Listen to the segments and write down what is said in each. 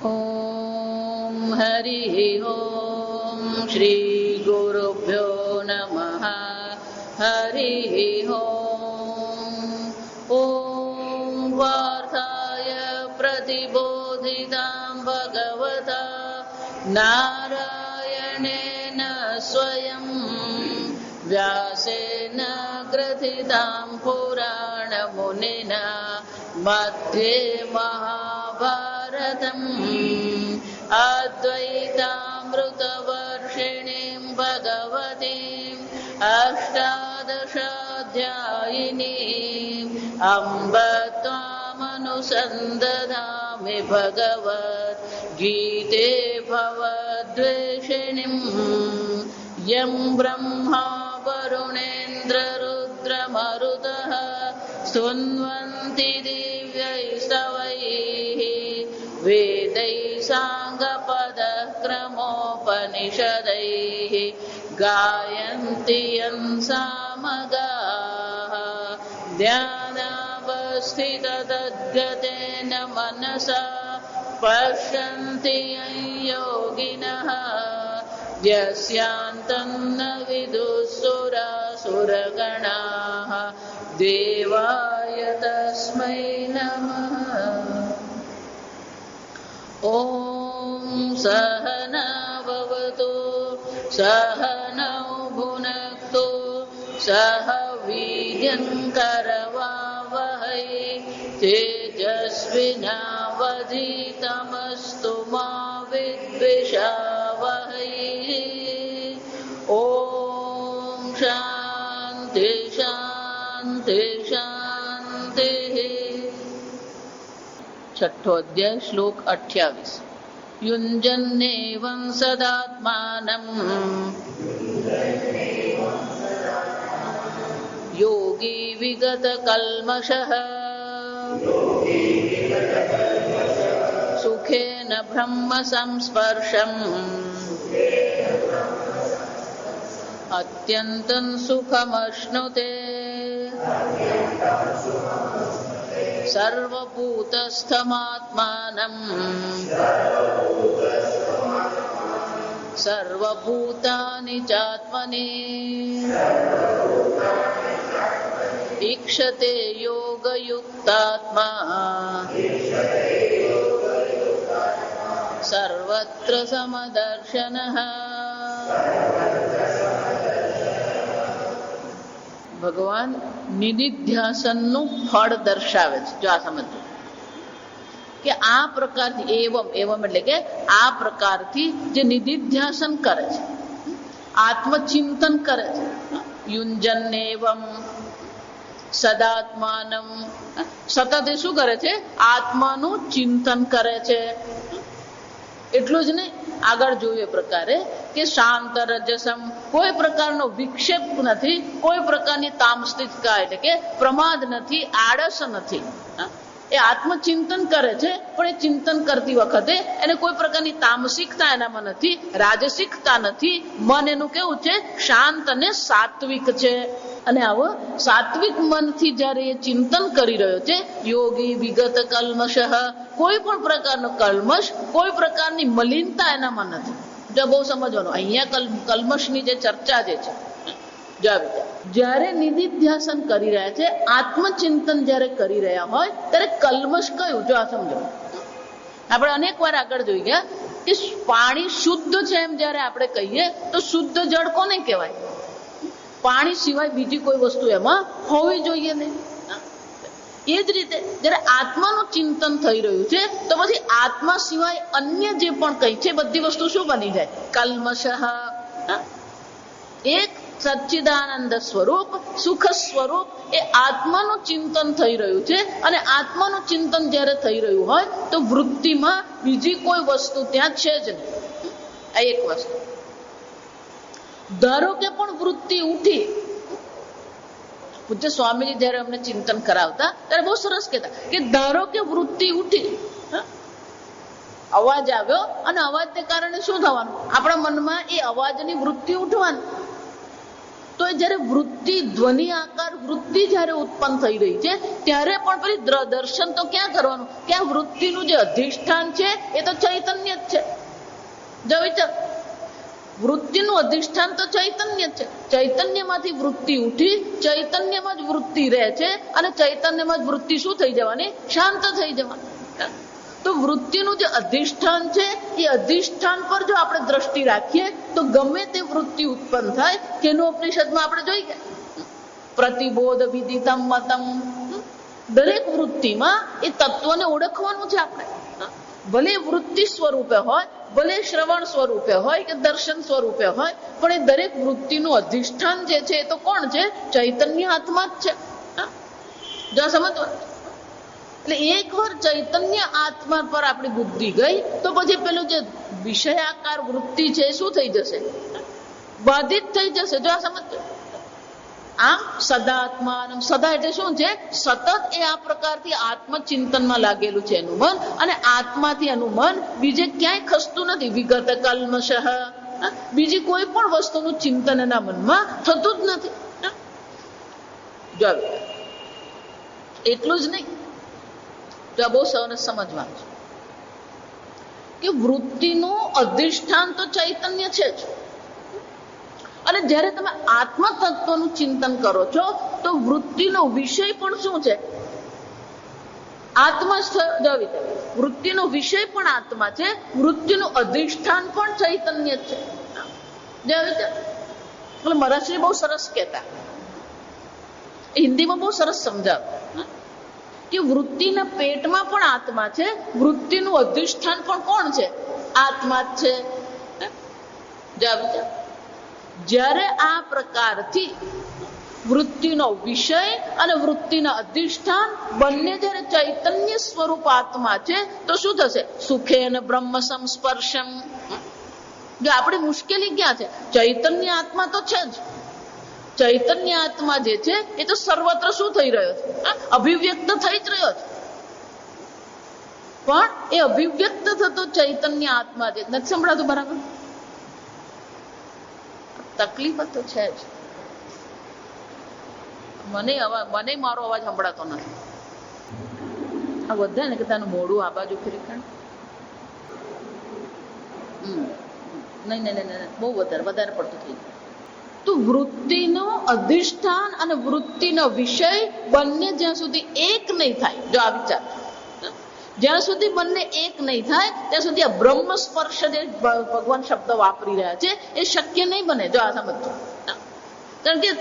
ओम हरि ओम श्री गुरुभ्यो नमः। हरि ओम। ओम वार्ताय प्रतिबोधितां भगवता नारायणेन स्वयं व्यासेन ग्रथितां पुराणमुनिना मध्ये महाभारतम् अद्वैतामृतवर्षिणीं भगवतीम् अष्टादशाध्यायिनीम् अम्ब त्वामनुसन्दधामि भगवद्गीते भवद्वेषिणीम् यं ब्रह्मा वरुणेन्द्ररुद्रमरुतः स्तुन्वन्ति दिव्यैस्तवैः वेदैः साङ्गपदक्रमोपनिषदैः गायन्ति यं सामगाः ध्यानावस्थिततद्गतेन मनसा पश्यन्ति यं योगिनः यस्यान्तं न विदुःसुरासुरगणाः देवाय तस्मै नमः। ॐ सहना भवतु सहनौ भुनक्तु सह वीर्यं करवावहै तेजस्विनावधीतमस्तु मा विद्विषावहै। ॐ शान्ति शान्ति शान्तिः। छठो अध्याय श्लोक 28। युञ्जन्नेवं सदात्मानं योगी विगतकल्मषः सुखेन ब्रह्म संस्पर्शम् अत्यन्तं सुखमश्नुते सर्वभूतस्थमात्मानं सर्वभूतानि चात्मनि ईक्षते योगयुक्तात्मा सर्वत्र समदर्शनः। ભગવાન નિધિધ્યાસનનું ફળ દર્શાવે છે. જો આ સમજો કે આ પ્રકારથી એવમ એટલે કે આ પ્રકારથી જે નિધિધ્યાસન કરે છે, આત્મચિંતન કરે છે, યુંજન એવમ સદાત્માનમ, સતત એ શું કરે છે? આત્માનું ચિંતન કરે છે. એટલું જ નહીં, આગળ જોયું એ પ્રકારે કે શાંત રજસમ, કોઈ પ્રકારનો વિક્ષેપ નથી, કોઈ પ્રકારની તામસિકતા એટલે કે પ્રમાદ નથી, આળસ નથી. એ આત્મચિંતન કરે છે, પણ એ ચિંતન કરતી વખતે એને કોઈ પ્રકારની તામસિકતા એનામાં નથી, રાજસિકતા નથી. મન એનું કેવું છે? શાંત અને સાત્વિક છે. અને આવો સાત્વિક મનથી જયારે એ ચિંતન કરી રહ્યો છે, યોગી વિગત કલ્મષ, કોઈ પણ પ્રકારનો કલ્મશ, કોઈ પ્રકારની મલિનતા એનામાં નથી. જો બહુ સમજવાનું, અહીંયા કલ્મશની જે ચર્ચા જે છે, જયારે નિધિધ્યાસન કરી રહ્યા છે, આત્મચિંતન જયારે કરી રહ્યા હોય ત્યારે કલ્મશ કયું? જો આ સમજો. આપણે અનેક વાર આગળ જોઈ ગયા કે પાણી શુદ્ધ છે એમ જયારે આપણે કહીએ તો શુદ્ધ જળ કોને કહેવાય? પાણી સિવાય બીજી કોઈ વસ્તુ એમાં હોવી જોઈએ નહીં. એ જ રીતે જયારે આત્માનું ચિંતન થઈ રહ્યું છે તો પછી આત્મા સિવાય અન્ય જે પણ કઈ છે બધી વસ્તુ શું બની જાય? કલ્મષ. એક સચ્ચિદાનંદ સ્વરૂપ, સુખ સ્વરૂપ એ આત્માનું ચિંતન થઈ રહ્યું છે. અને આત્માનું ચિંતન જયારે થઈ રહ્યું હોય તો વૃત્તિમાં બીજી કોઈ વસ્તુ ત્યાં છે જ નહીં. આ એક વસ્તુ. ધારો કે પણ વૃત્તિ ઉઠી, પૂજ્ય સ્વામીજી જયારે અમને ચિંતન કરાવતા ત્યારે બહુ સરસ કહેતા કે ધારો કે વૃત્તિ ઉઠી, અવાજ આવ્યો અને અવાજને કારણે શું થવાનું? આપણા મનમાં એ અવાજની વૃત્તિ ઉઠવાની. તો જયારે વૃત્તિ ધ્વનિ આકાર વૃત્તિ જયારે ઉત્પન્ન થઈ રહી છે ત્યારે પણ પેલી દર્શન તો ક્યાં કરવાનું? ક્યાં વૃત્તિનું જે અધિષ્ઠાન છે એ તો જો વિચાર, વૃત્તિનું અધિષ્ઠાન તો ચૈતન્ય છે. ચૈતન્યમાંથી વૃત્તિ ઉઠી, ચૈતન્યમાં જ વૃત્તિ રહે છે, અને ચૈતન્યમાં જ વૃત્તિ શું થઈ જવાની? શાંત થઈ જવાની. તો વૃત્તિનું જે અધિષ્ઠાન છે એ અધિષ્ઠાન પર જો આપણે દ્રષ્ટિ રાખીએ તો ગમે તે વૃત્તિ ઉત્પન્ન થાય. કેનો ઉપનિષદમાં આપણે જોઈ ગયા, પ્રતિબોધ વિદિતમ મતમ. દરેક વૃત્તિમાં એ તત્વને ઓળખવાનું છે આપણે. ભલે વૃત્તિ સ્વરૂપે હોય, ભલે શ્રવણ સ્વરૂપે હોય કે દર્શન સ્વરૂપે હોય, પણ એ દરેક વૃત્તિનું અધિષ્ઠાન જે છે એ તો કોણ છે? ચૈતન્ય આત્મા જ છે. જો સમજવા, એટલે એકવાર ચૈતન્ય આત્મા પર આપણી બુદ્ધિ ગઈ તો પછી પેલું જે વિષયાકાર વૃત્તિ છે એ શું થઈ જશે? બાધિત થઈ જશે. જો સમજો, આમ સદાત્મા, સદા એટલે શું છે? સતત એ આ પ્રકારથી આત્મચિંતનમાં લાગેલું છે એનું મન, અને આત્માથી એનું મન બીજે ક્યાંય ખસતું નથી. વિગત કલ્મશઃ, બીજી કોઈ પણ વસ્તુનું ચિંતન એના મનમાં થતું જ નથી. જો એટલું જ નહીં, જો બહુ સૌને સમજવાનું છે કે વૃત્તિનું અધિષ્ઠાન તો ચૈતન્ય છે જ, અને જ્યારે તમે આત્મ તત્વનું ચિંતન કરો છો તો વૃત્તિનો વિષય પણ શું છે? આત્મા. વૃત્તિનો વિષય પણ આત્મા છે, વૃત્તિનું અધિષ્ઠાન પણ ચૈતન્ય છે. એટલે મહારાજશ્રી બહુ સરસ કહેતા, હિન્દીમાં બહુ સરસ સમજાવ કે વૃત્તિના પેટમાં પણ આત્મા છે, વૃત્તિનું અધિષ્ઠાન પણ કોણ છે? આત્મા જ છે. જ્યારે આ પ્રકારથી વૃત્તિનો વિષય અને વૃત્તિના અધિષ્ઠાન બંને જ્યારે ચૈતન્ય સ્વરૂપ આત્મા છે તો શું થશે? સુખેન બ્રહ્મ સંસ્પર્શમ. જો આપણી મુશ્કેલી ક્યાં છે? ચૈતન્ય આત્મા તો છે જ, ચૈતન્ય આત્મા જે છે એ તો સર્વત્ર શું થઈ રહ્યો છે? અભિવ્યક્ત થઈ જ રહ્યો છે. પણ એ અભિવ્યક્ત થતો ચૈતન્ય આત્મા જે નથી સંભળાતું બરાબર, તકલીફ તો છે જ. મને મારો અવાજ સંભળાતો નથી. આ બધા ને કે તાનું મોડું આ બાજુ ફરી કાઢ. નહીં, બહુ વધારે પડતું થઈ ગયું. તો વૃત્તિનો અધિષ્ઠાન અને વૃત્તિનો વિષય બંને જ્યાં સુધી એક નહીં થાય, જો આ વિચાર, જ્યાં સુધી બંને એક નહીં થાય ત્યાં સુધી આ બ્રહ્મ સ્પર્શ જે ભગવાન શબ્દ વાપરી રહ્યા છે એ શક્ય નહીં બને. જો આ સમજો, કારણ કે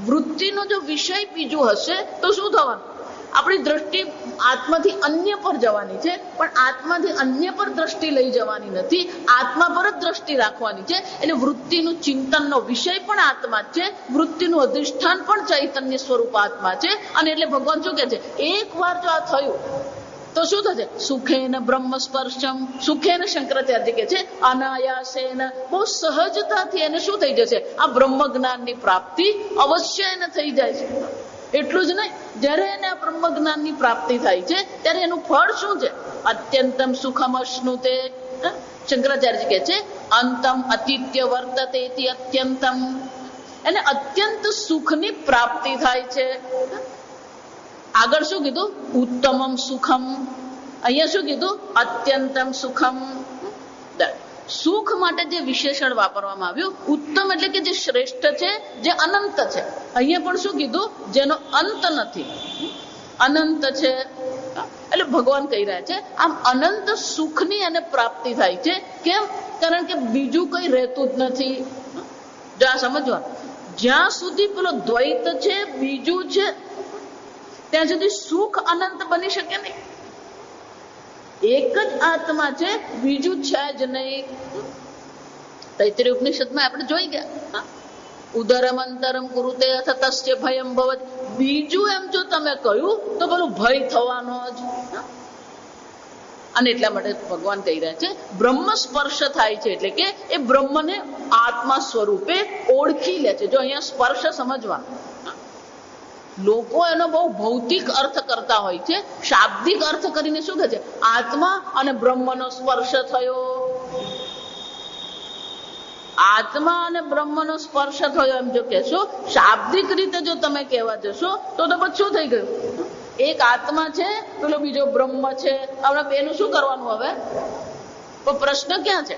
વૃત્તિનો જો વિષય બીજું હશે તો શું થવાનું? આપણી દ્રષ્ટિ આત્માથી અન્ય પર જવાની છે, પણ આત્માથી અન્ય પર દ્રષ્ટિ લઈ જવાની નથી, આત્મા પર જ દ્રષ્ટિ રાખવાની છે. એટલે વૃત્તિનું ચિંતનનો વિષય પણ આત્મા જ છે, વૃત્તિનું અધિષ્ઠાન પણ ચૈતન્ય સ્વરૂપ આત્મા છે. અને એટલે ભગવાન શું કહે છે? એક વાર જો આ થયું તો શું થશે? સુખેન બ્રહ્મ સ્પર્શમ. સુખેન શંકરાચાર્ય કે છે અનાયાસેન, બહુ સહજતાથી એને શું થઈ જશે? આ બ્રહ્મ જ્ઞાનની પ્રાપ્તિ અવશ્ય એને થઈ જાય છે. એટલું જ નહીં, જ્યારે એને આ બ્રહ્મ જ્ઞાનની પ્રાપ્તિ થાય છે ત્યારે એનું ફળ શું છે? અત્યંતમ સુખમ અશ્નુતે. શંકરાચાર્ય કહે છે અંતમ અતિત્ય વર્તતે ઇતિ અત્યંતમ. એને અત્યંત સુખની પ્રાપ્તિ થાય છે. આગળ શું કીધું? ઉત્તમમ સુખમ. અહીંયા શું કીધું? અત્યંતમ સુખમ. સુખ માટે જે વિશેષણ વાપરવામાં આવ્યું, ઉત્તમ એટલે કે જે શ્રેષ્ઠ છે, જે અનંત છે. અહીંયા પણ શું કીધું? જેનો અંત નથી, અનંત છે. એટલે ભગવાન કહી રહ્યા છે આમ અનંત સુખની એને પ્રાપ્તિ થાય છે. કેમ? કારણ કે બીજું કઈ રહેતું જ નથી. જો આ સમજવા, જ્યાં સુધી પેલો દ્વૈત છે, બીજું છે, ત્યાં સુધી સુખ અનંત બની શકે નહીં. એક જ આત્મા છે, બીજું છે જ નહીં. તૈત્રીય ઉપનિષદમાં આપણે જોઈ ગયા, ઉદરમ અંતરમ કુરુતે અથ તસ્ય ભયમ ભવત. બીજું એમ જો તમે કહ્યું તો પેલું ભય થવાનો જ. અને એટલા માટે ભગવાન કહી રહ્યા છે બ્રહ્મ સ્પર્શ થાય છે એટલે કે એ બ્રહ્મને આત્મા સ્વરૂપે ઓળખી લે છે. જો અહીંયા સ્પર્શ સમજવા, લોકો એનો બહુ ભૌતિક અર્થ કરતા હોય છે. શાબ્દિક અર્થ કરીને શું કહે છે? આત્મા અને બ્રહ્મનો સ્પર્શ થયો. આત્મા અને બ્રહ્મનો સ્પર્શ થયો એમ જો કહેશો, શાબ્દિક રીતે જો તમે કહેવા જશો તો પછી શું થઈ ગયું? એક આત્મા છે, પેલો બીજો બ્રહ્મ છે. હવે બેનું શું કરવાનું? હવે તો પ્રશ્ન ક્યાં છે?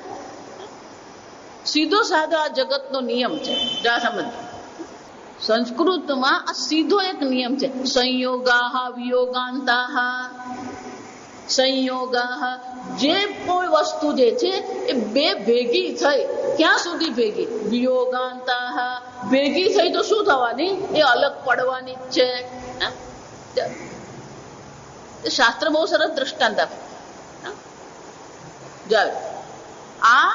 સીધો સાધો આ જગતનો નિયમ છે. જા સમજ. સંસ્કૃતમાં આ સીધો એક નિયમ છે. સંયોગાહ વિયોગાંતાહ. સંયોગાહ, જે કોઈ વસ્તુ જે છે એ બે ભેગી થઈ, ક્યાં સુધી ભેગી? વિયોગાંતાહ, ભેગી થઈ તો શું થવાની? એ અલગ પડવાની જ છે. શાસ્ત્ર બહુ સરસ દ્રષ્ટાંત આપે. આ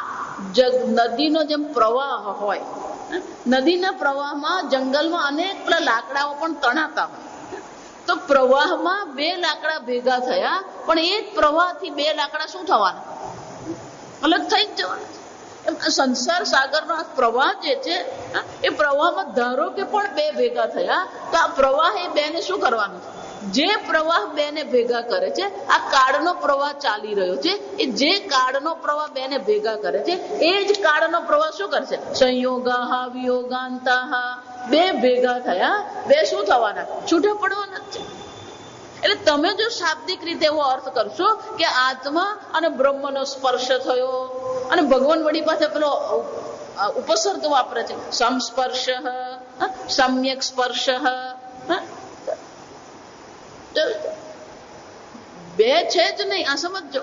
નદીનો જેમ પ્રવાહ હોય, નદીના પ્રવાહમાં જંગલમાં અનેક પેલા લાકડાઓ પણ તણાતા હોય, તો પ્રવાહમાં બે લાકડા ભેગા થયા, પણ એ જ પ્રવાહથી બે લાકડા શું થવાના? અલગ થઈ જ જવાના. એમ સંસાર સાગરનો આ પ્રવાહ જે છે, એ પ્રવાહમાં ધારો કે પણ બે ભેગા થયા, તો આ પ્રવાહ એ બેને શું કરવાનું? જે પ્રવાહ બેને ભેગા કરે છે, આ કાળનો પ્રવાહ ચાલી રહ્યો છે, એ જે કાળનો પ્રવાહ બેને ભેગા કરે છે, એ જ કાળનો પ્રવાહ શું કરશે? સંયોગાહ વિયોગાંતાહ. બે ભેગા થયા, બે શું થવાના? છૂટા પડવાના જ છે. એટલે તમે જો શાબ્દિક રીતે એવો અર્થ કરશો કે આત્મા અને બ્રહ્મનો સ્પર્શ થયો, અને ભગવાન વડી પાસે પેલો ઉપસર્ગ વાપરે છે, સંસ્પર્શ, સમ્યક સ્પર્શ. બે છે જ નહીં, આ સમજો.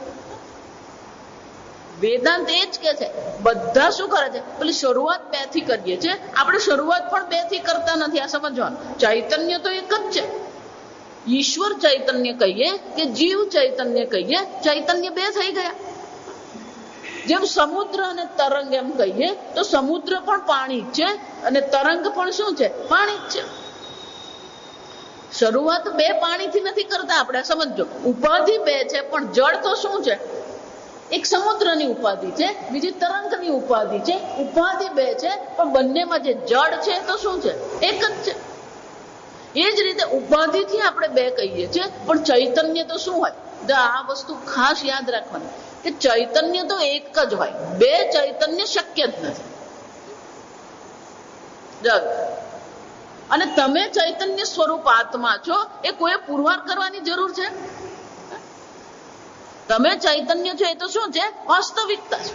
વેદાંત એ જ કે છે, બધા શું કરે છે? પેલી શરૂઆત બે થી કરીએ છીએ આપણે. શરૂઆત પણ બે થી કરતા નથી, આ સમજવાનું. ચૈતન્ય તો એક જ છે. ઈશ્વર ચૈતન્ય કહીએ કે જીવ ચૈતન્ય કહીએ, ચૈતન્ય બે થઈ ગયા. જેમ સમુદ્ર અને તરંગ એમ કહીએ, તો સમુદ્ર પણ પાણી જ છે અને તરંગ પણ શું છે? પાણી જ છે. શરૂઆત બે પાણીથી નથી કરતા આપણે, સમજો. ઉપાધિ બે છે, પણ જળ તો શું છે? એક સમુદ્રની ઉપાધિ છે, બીજી તરંગની ઉપાધિ છે. ઉપાધિ બે છે, પણ બંનેમાં જે જળ છે તો શું છે? એક જ છે. એ જ રીતે ઉપાધિથી આપણે બે કહીએ છીએ, પણ ચૈતન્ય તો શું હોય? આ વસ્તુ ખાસ યાદ રાખવાની કે ચૈતન્ય તો એક જ હોય, બે ચૈતન્ય શક્ય જ નથી. અને તમે ચૈતન્ય સ્વરૂપ આત્મા છો, એ કોઈ પુરવાર કરવાની જરૂર છે? તમે ચૈતન્ય છો, એ તો શું છે? વાસ્તવિકતા છે.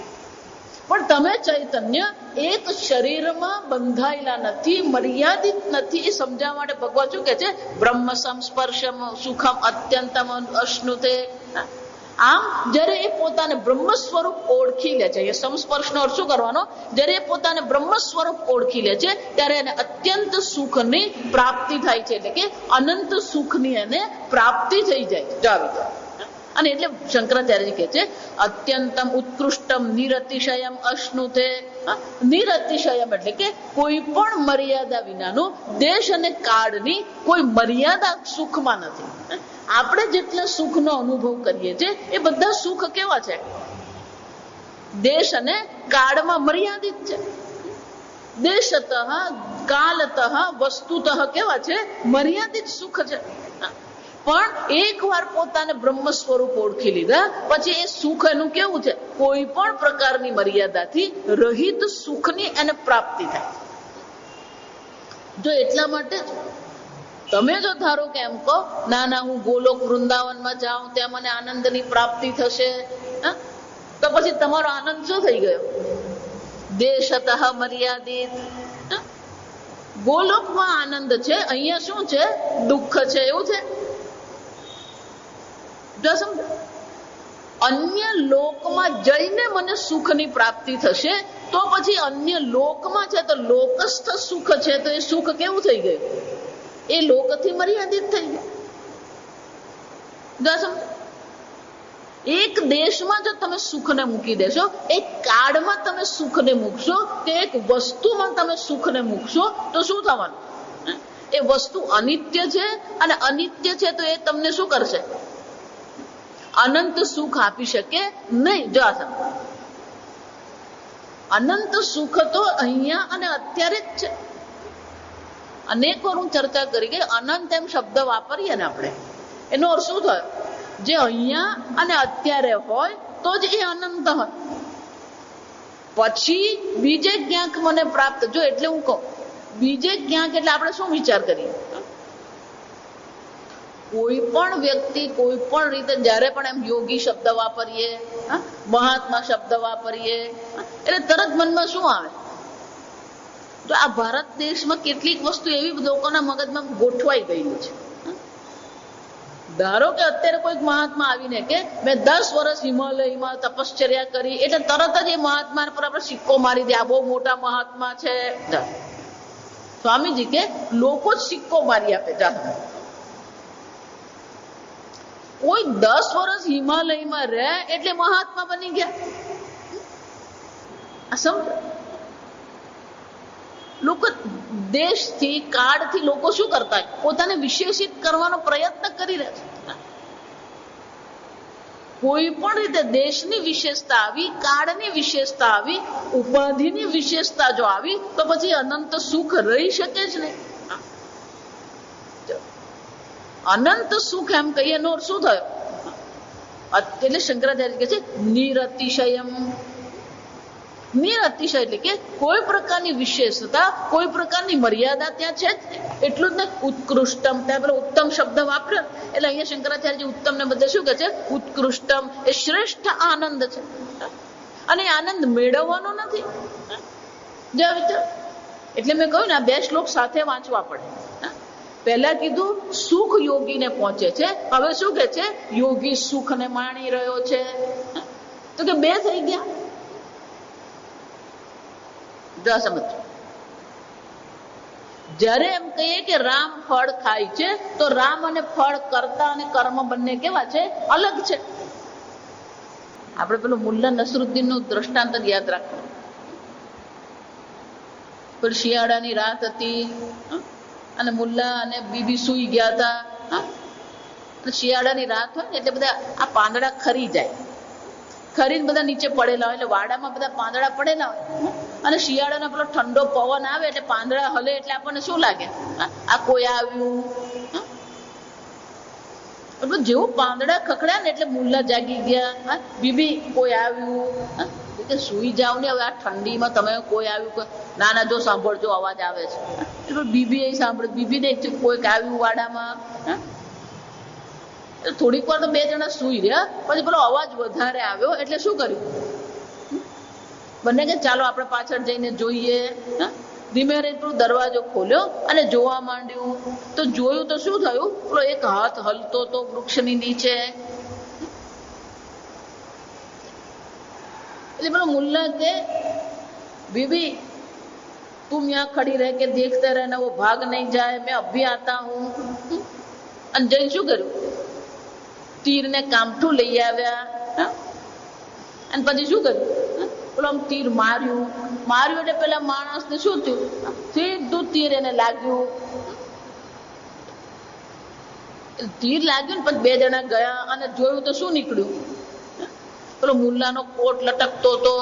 પણ તમે ચૈતન્ય એક શરીરમાં બંધાયેલા નથી, મર્યાદિત નથી. એ સમજાવવા માટે ભગવાન શું કે છે? બ્રહ્મ સંસ્પર્શમ સુખમ અત્યંતમ અશ્નુતે. આમ જયારે એ પોતાને બ્રહ્મ સ્વરૂપ ઓળખી લે છે, એ સંસ્પર્શનો અર્થ શું કરવાનો? જયારે એ પોતાને બ્રહ્મ સ્વરૂપ ઓળખી લે છે, ત્યારે એને અત્યંત સુખની પ્રાપ્તિ થાય છે. એટલે કે અનંત સુખની એને પ્રાપ્તિ થઈ જાય છે. અને એટલે શંકરાચાર્ય કહે છે અત્યંતમ ઉત્કૃષ્ટમ નિરતિશયમ અશ્નુતે. નિરતિશયમ એટલે કે કોઈ પણ મર્યાદા વિનાનું, દેશ અને કાળની કોઈ મર્યાદા સુખમાં નથી. આપણે જેટલા સુખનો અનુભવ કરીએ છીએ, એ બધા સુખ કેવા છે? દેશ અને કાળમાં મર્યાદિત છે. દેશતઃ કાલતઃ વસ્તુતઃ કેવા છે? મર્યાદિત સુખ છે. પણ એક વાર પોતાને બ્રહ્મ સ્વરૂપ ઓળખી લીધા પછી એ સુખ એનું કેવું છે? કોઈ પણ પ્રકારની મર્યાદાથી રહિત સુખની એને પ્રાપ્તિ થાય. જો એટલા માટે તમે જો ધારો કે એમ કહો, ના ના હું ગોલોક વૃંદાવનમાં જાઉં, ત્યાં મને આનંદની પ્રાપ્તિ થશે, તો પછી તમારો આનંદ શું થઈ ગયો? દેશતઃ મર્યાદિત. ગોલોકમાં આનંદ છે, અહીંયા શું છે? દુઃખ છે. એવું છે? અન્ય લોકમાં જઈને મને સુખની પ્રાપ્તિ થશે, તો પછી અન્ય લોકમાં છે તો લોકસ્થ સુખ છે, તો એ સુખ કેવું થઈ ગયું? એ લોકથી મર્યાદિત થઈ ગયું. એક દેશમાં જો તમે સુખને મૂકી દેશો, એક કાળમાં તમે સુખને મૂકશો, કે એક વસ્તુમાં તમે સુખને મૂકશો, તો શું થવાનું? એ વસ્તુ અનિત્ય છે, અને અનિત્ય છે તો એ તમને શું કરશે? અનંત સુખ આપી શકે નહીં. જો અનંત સુખ તો અહીંયા અને અત્યારે જ છે. અનેક વાર હું ચર્ચા કરી કે અનંત એમ શબ્દ વાપરીએ ને આપણે, એનો અર્થ શું થયો? જે અહીંયા અને અત્યારે હોય તો જ એ અનંત હોય. પછી બીજે ક્યાંક મને પ્રાપ્ત, જો એટલે હું કહું બીજે ક્યાંક એટલે આપણે શું વિચાર કરીએ? કોઈ પણ વ્યક્તિ કોઈ પણ રીતે જ્યારે પણ એમ યોગી શબ્દ વાપરીએ, મહાત્મા શબ્દ વાપરીએ, એટલે તરત મનમાં શું આવે? તો આ ભારત દેશમાં કેટલીક વસ્તુ એવી લોકોના મગજમાં ગોઠવાઈ ગયેલી છે. ધારો કે અત્યારે કોઈક મહાત્મા આવીને કે મેં 10 વર્ષ હિમાલયમાં તપશ્ચર્યા કરી, એટલે તરત જ એ મહાત્મા પર આપણે સિક્કો મારી દે, આ બહુ મોટા મહાત્મા છે. સ્વામીજી કે લોકો જ સિક્કો મારી આપે. કોઈ 10 વર્ષ હિમાલયમાં રહે એટલે મહાત્મા બની ગયા? આ સમજ. લોકો દેશથી કાળથી લોકો શું કરતા હોય? પોતાને વિશેષિત કરવાનો પ્રયત્ન કરી રહ્યા છે. કોઈ પણ રીતે દેશની વિશેષતા આવી, કાળની વિશેષતા આવી, ઉપાધિની વિશેષતા જો આવી તો પછી અનંત સુખ રહી શકે જ નહીં. અનંત સુખ એમ કહીએ નો શું થયો? એટલે શંકરાચાર્ય કહે છે નિરતિશયમ. નિરતિશય એટલે કે કોઈ પ્રકારની વિશેષતા, કોઈ પ્રકારની મર્યાદા ત્યાં છે જ. એટલું જ ને ઉત્કૃષ્ટમ, ત્યાં પેલો ઉત્તમ શબ્દ વાપર્યો, એટલે અહીંયા શંકરાચાર્ય ઉત્તમ ને બધે શું કહે છે? ઉત્કૃષ્ટમ. એ શ્રેષ્ઠ આનંદ છે, અને આનંદ મેળવવાનો નથી. એટલે મેં કહ્યું ને આ 2 શ્લોક સાથે વાંચવા પડે. પહેલા કીધું સુખ યોગીને પહોંચે છે, હવે શું કે છે? યોગી સુખને માણી રહ્યો છે. તો કે 2 થઈ ગયા. સમજો. જ્યારે એમ કહીએ કે રામ ફળ ખાય છે, તો રામ અને ફળ, કરતા અને કર્મ બંને કેવા છે? અલગ છે. આપણે પેલું મુલ્લા નસરુદ્દીન નું દ્રષ્ટાંત યાદ રાખવું. પણ શિયાળાની રાત હતી અને મુલ્લા અને બીબી સુઈ ગયા હતા. શિયાળાની રાત હોય ને એટલે બધા આ પાંદડા ખરી જાય, ખરીને બધા નીચે પડેલા હોય, એટલે વાડામાં બધા પાંદડા પડેલા હોય, અને શિયાળાનો પેલો ઠંડો પવન આવે એટલે પાંદડા હલે એટલે આપણને શું લાગે? આ કોઈ આવ્યું. જેવું પાંદડા ખખડ્યા ને એટલે મુલ્લા જાગી ગયા. બીબી કોઈ આવ્યું. કે સુઈ જાવ ને હવે આ ઠંડીમાં તમે કોઈ આવ્યું? ના ના, જો સાંભળજો અવાજ આવે છે. એટલે બીબી એ સાંભળે, બીબીને કોઈક આવ્યું વાડામાં. થોડીક વાર તો 2 જણા સુઈ રહ્યા, પછી પેલો અવાજ વધારે આવ્યો એટલે શું કર્યું? બંને કે ચાલો આપણે પાછળ જઈને જોઈએ. ધીમે એટલું દરવાજો ખોલ્યો અને જોવા માંડ્યું, તો જોયું તો શું થયું? પેલો એક હાથ હલતો તો વૃક્ષની નીચે. એટલે પેલો મુલ્લા કે बीबी तुम यहाँ खड़ी रह के देखते रहना, वो भाग नहीं जाए, मैं अब भी आता હું. અને જઈને શું કર્યું? તીરને કામઠું લઈ આવ્યા અને પછી શું કર્યું? પેલો આમ તીર માર્યું એટલે પેલા માણસને શું થયું? સીધું તીર એને લાગ્યું. તીર લાગ્યું ને પછી 2 જણા ગયા અને જોયું તો શું નીકળ્યું? પેલો મુલ્લાનો કોટ લટકતો હતો.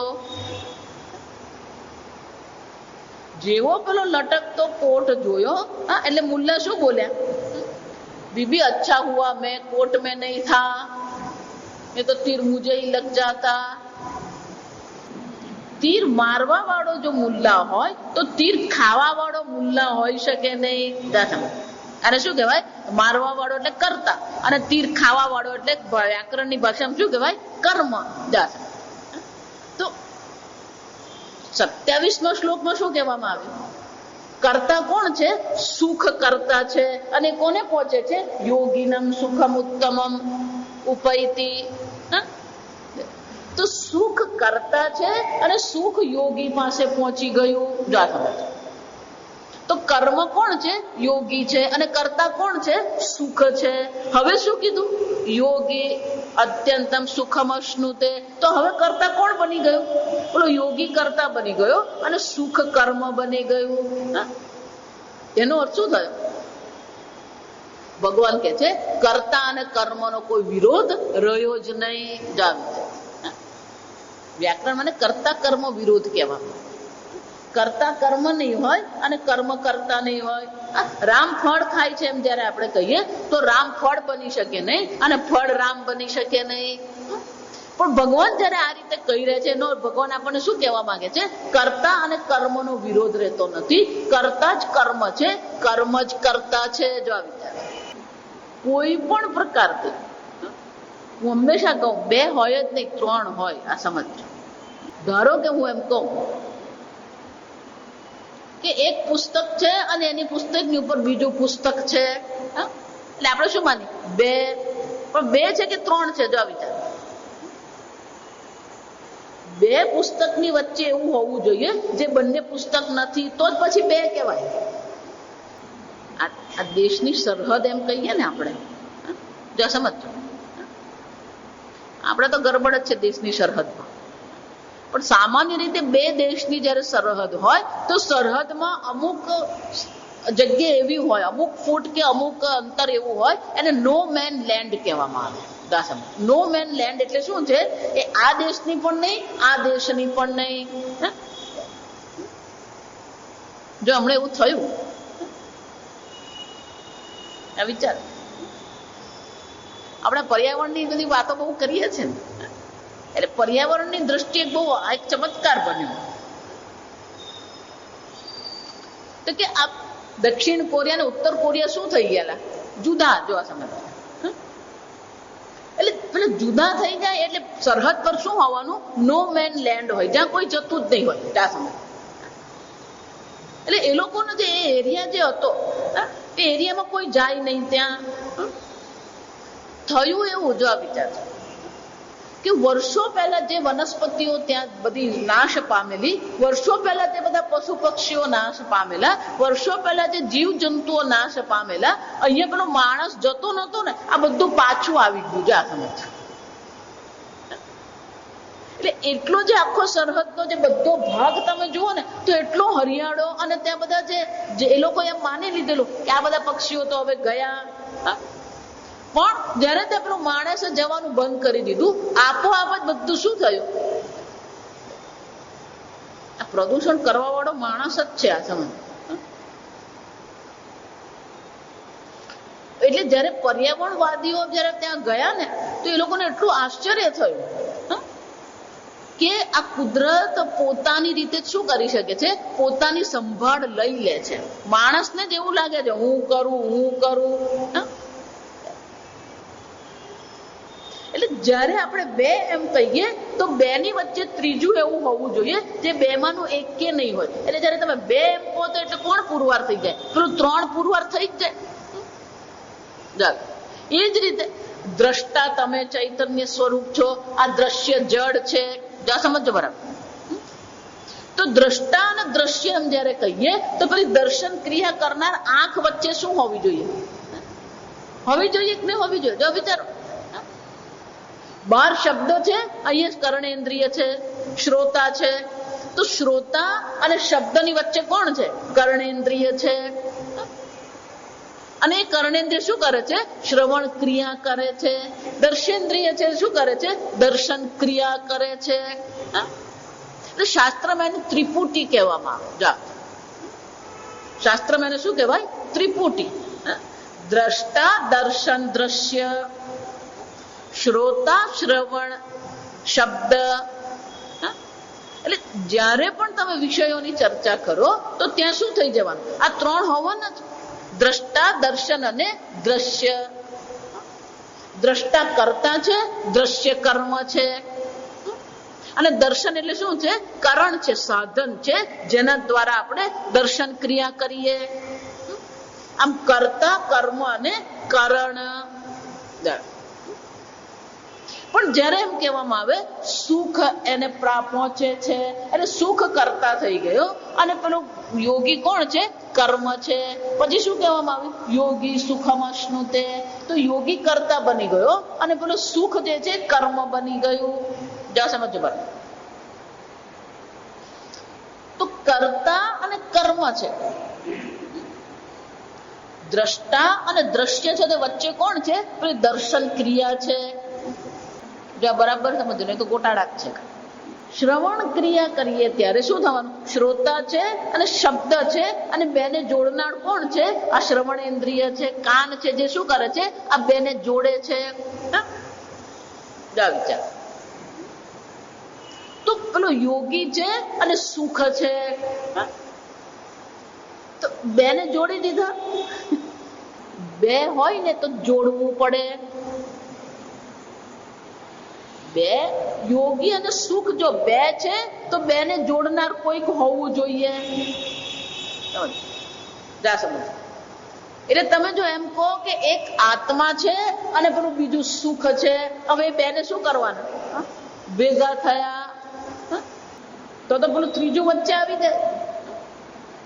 જેવો પેલો લટકતો કોટ જોયો એટલે મુલ્લા શું બોલ્યા? बीबी अच्छा हुआ मैं कोट में नहीं था, नहीं तो तीर मुझे ही लग जाता. તીર મારવા વાળો જો મુલ્લા હોય તો તીર ખાવા વાળો મુલ્લા હોઈ શકે નહીં. અને શું કહેવાય? મારવા વાળો એટલે કર્તા અને તીર ખાવા વાળો એટલે વ્યાકરણની ભાષામાં શું કહેવાય? કર્મ. તો 27મા શ્લોકમાં શું કહેવામાં આવ્યું? કર્તા કોણ છે? સુખ કર્તા છે. અને કોને પહોંચે છે? યોગીનમ સુખમ ઉત્તમમ ઉપૈતિ. તો સુખ કર્તા છે અને સુખ યોગી પાસે પહોંચી ગયું. તો કર્મ કોણ છે? યોગી છે. અને કર્તા કોણ છે? સુખ છે. હવે શું કીધું? યોગી અત્યંતમ સુખમ અશ્નુતે. તો હવે કર્તા કોણ બની ગયું? બોલો, યોગી કર્તા બની ગયો અને સુખ કર્મ બની ગયું. એનો અર્થ શું થયો? ભગવાન કે છે કર્તા અને કર્મનો કોઈ વિરોધ રહ્યો જ નહીં. વ્યાકરણ મને કર્તા કર્મ વિરોધ કહેવામાં. કર્તા કર્મ નહીં હોય અને કર્મ કરતા નહીં હોય. રામ ફળ ખાય છે એમ જયારે આપણે કહીએ તો રામ ફળ બની શકે નહીં અને ફળ રામ બની શકે નહીં. પણ ભગવાન જયારે આ રીતે કહી રહ્યા છે એનો ભગવાન આપણને શું કહેવા માંગે છે? કર્તા અને કર્મનો વિરોધ રહેતો નથી. કર્તા જ કર્મ છે, કર્મ જ કર્તા છે. જો આ વિચાર કોઈ પણ પ્રકારથી, હું હંમેશા કહું 2 હોય જ નહીં, 3 હોય. આ સમજો. ધારો કે હું એમ કહું કે એક પુસ્તક છે અને એની પુસ્તકની ઉપર બીજું પુસ્તક છે, એટલે આપણે શું માની 2, પણ 2 છે કે 3 છે? જો આ વિચાર, 2 પુસ્તકની વચ્ચે એવું હોવું જોઈએ જે બંને પુસ્તક નથી, તો જ પછી 2 કહેવાય. આ દેશની સરહદ એમ કહીએ ને આપણે, જો સમજો, આપણે તો ગરબડ જ છે દેશની સરહદમાં, પણ સામાન્ય રીતે 2 દેશની જ્યારે સરહદ હોય તો સરહદમાં અમુક જગ્યા એવી હોય, અમુક ફૂટ કે અમુક અંતર એવું હોય, એને નો મેન લેન્ડ કહેવામાં આવે. નો મેન લેન્ડ એટલે શું છે? એ આ દેશની પણ નહીં, આ દેશની પણ નહીં. જો હમણાં એવું થયું, આ વિચાર, આપણે પર્યાવરણની બધી વાતો બહુ કરીએ છીએ ને, એટલે પર્યાવરણની દ્રષ્ટિએ બહુ એક ચમત્કાર બન્યો. તો કે આ દક્ષિણ કોરિયા અને ઉત્તર કોરિયા શું થઈ ગયા? જુદા. જો આ સમજ, એટલે પેલા જુદા થઈ જાય એટલે સરહદ પર શું હોવાનું? નો મેન લેન્ડ હોય, જ્યાં કોઈ જતું જ નહીં હોય. આ સમજ, એટલે એ લોકોનો જે એરિયા જે હતો, એ એરિયામાં કોઈ જાય નહીં. ત્યાં થયું એવું, જો આ વિચાર કે વર્ષો પહેલા જે વનસ્પતિઓ ત્યાં બધી નાશ પામેલી, વર્ષો પહેલા તે બધા પશુ પક્ષીઓ નાશ પામેલા, વર્ષો પહેલા જે જીવ જંતુઓ નાશ પામેલા, અહીંયા પેલો માણસ જતો નતો ને, આ બધું પાછું આવી ગયું. જા સમજ, એટલે એટલો જે આખો સરહદનો જે બધો ભાગ તમે જુઓ ને, તો એટલો હરિયાળો, અને ત્યાં બધા જે એ લોકો એમ માની લીધેલું કે આ બધા પક્ષીઓ તો હવે ગયા. પણ જયારે તે પેલું માણસે જવાનું બંધ કરી દીધું, આપોઆપ જ બધું શું થયું? આ પ્રદૂષણ કરવા વાળો માણસ જ છે. આ સમજ, એટલે જયારે પર્યાવરણવાદીઓ જયારે ત્યાં ગયા ને, તો એ લોકોને એટલું આશ્ચર્ય થયું કે આ કુદરત પોતાની રીતે શું કરી શકે છે? પોતાની સંભાળ લઈ લે છે. માણસને જ એવું લાગે છે હું કરું. એટલે જયારે આપણે 2 એમ કહીએ તો 2 ની વચ્ચે ત્રીજું એવું હોવું જોઈએ જે 2 માંનું એક કે નહીં હોય. એટલે જયારે તમે 2 એમ કહો તો એટલે કોણ પુરવાર થઈ જાય? પેલું 3 પુરવાર થઈ જ જાય. એ જ રીતે દ્રષ્ટા તમે ચૈતન્ય સ્વરૂપ છો, આ દ્રશ્ય જડ છે. જા સમજો બરાબર. તો દ્રષ્ટા અને દ્રશ્ય એમ જયારે કહીએ તો પેલી દર્શન ક્રિયા કરનાર આંખ વચ્ચે શું હોવી જોઈએ? હોવી જોઈએ કે નહીં હોવી જોઈએ? જો વિચારો, 12 શબ્દો છે, અહીંયા કર્ણેન્દ્રિય છે, શ્રોતા છે. તો શ્રોતા અને શબ્દની વચ્ચે કોણ છે? કર્ણેન્દ્રિય છે. અને એ કર્ણેન્દ્રિય શું કરે છે? શ્રવણ ક્રિયા કરે છે. દર્શેન્દ્રિય છે, શું કરે છે? દર્શન ક્રિયા કરે છે. એટલે શાસ્ત્રમાં એને ત્રિપુટી કહેવામાં આવે. જા, શાસ્ત્રમાં એને શું કહેવાય? ત્રિપુટી. દ્રષ્ટા દર્શન દ્રશ્ય, શ્રોતા શ્રવણ શબ્દ. એટલે જ્યારે પણ તમે વિષયોની ચર્ચા કરો તો ત્યાં શું થઈ જવાનું? આ 3 હોવાના જ. દ્રષ્ટા, દર્શન અને દ્રશ્ય. દ્રષ્ટા કર્તા છે, દ્રશ્ય કર્મ છે. અને દર્શન એટલે શું છે? કરણ છે, સાધન છે, જેના દ્વારા આપણે દર્શન ક્રિયા કરીએ. આમ કર્તા, કર્મ અને કરણ. પણ જયારે એમ કહેવામાં આવે સુખ એને પહોંચે છે, એટલે સુખ કરતા થઈ ગયો, અને પેલો યોગી કોણ છે? કર્મ છે. પછી શું કહેવામાં આવ્યું? યોગી સુખમ અશ્નુતે. તો યોગી કરતા બની ગયો અને પેલો સુખ જે છે કર્મ બની ગયું. જા સમજો બરાબર. તો કર્તા અને કર્મ છે, દ્રષ્ટા અને દ્રશ્ય છે, તે વચ્ચે કોણ છે? પેલી દર્શન ક્રિયા છે. બરાબર સમજો, નહીં તો ગોટાળા જ છે. શ્રવણ ક્રિયા કરીએ ત્યારે શું થવાનું? શ્રોતા છે અને શબ્દ છે, અને 2 ને જોડનાર કોણ છે? આ શ્રવણેન્દ્રિય છે, કાન છે, જે શું કરે છે? આ 2 ને જોડે છે. વિચાર, તો પેલો યોગી છે અને સુખ છે, તો 2 ને જોડી દીધા. બે હોય ને તો જોડવું પડે. બે યોગી અને સુખ જો બે છે તો બે ને જોડનાર કોઈક હોવું જોઈએ. એટલે તમે જો એમ કહો કે એક આત્મા છે અને પેલું બીજું સુખ છે, હવે બે ને શું કરવાના? ભેગા થયા તો પેલું ત્રીજું વચ્ચે આવી જાય.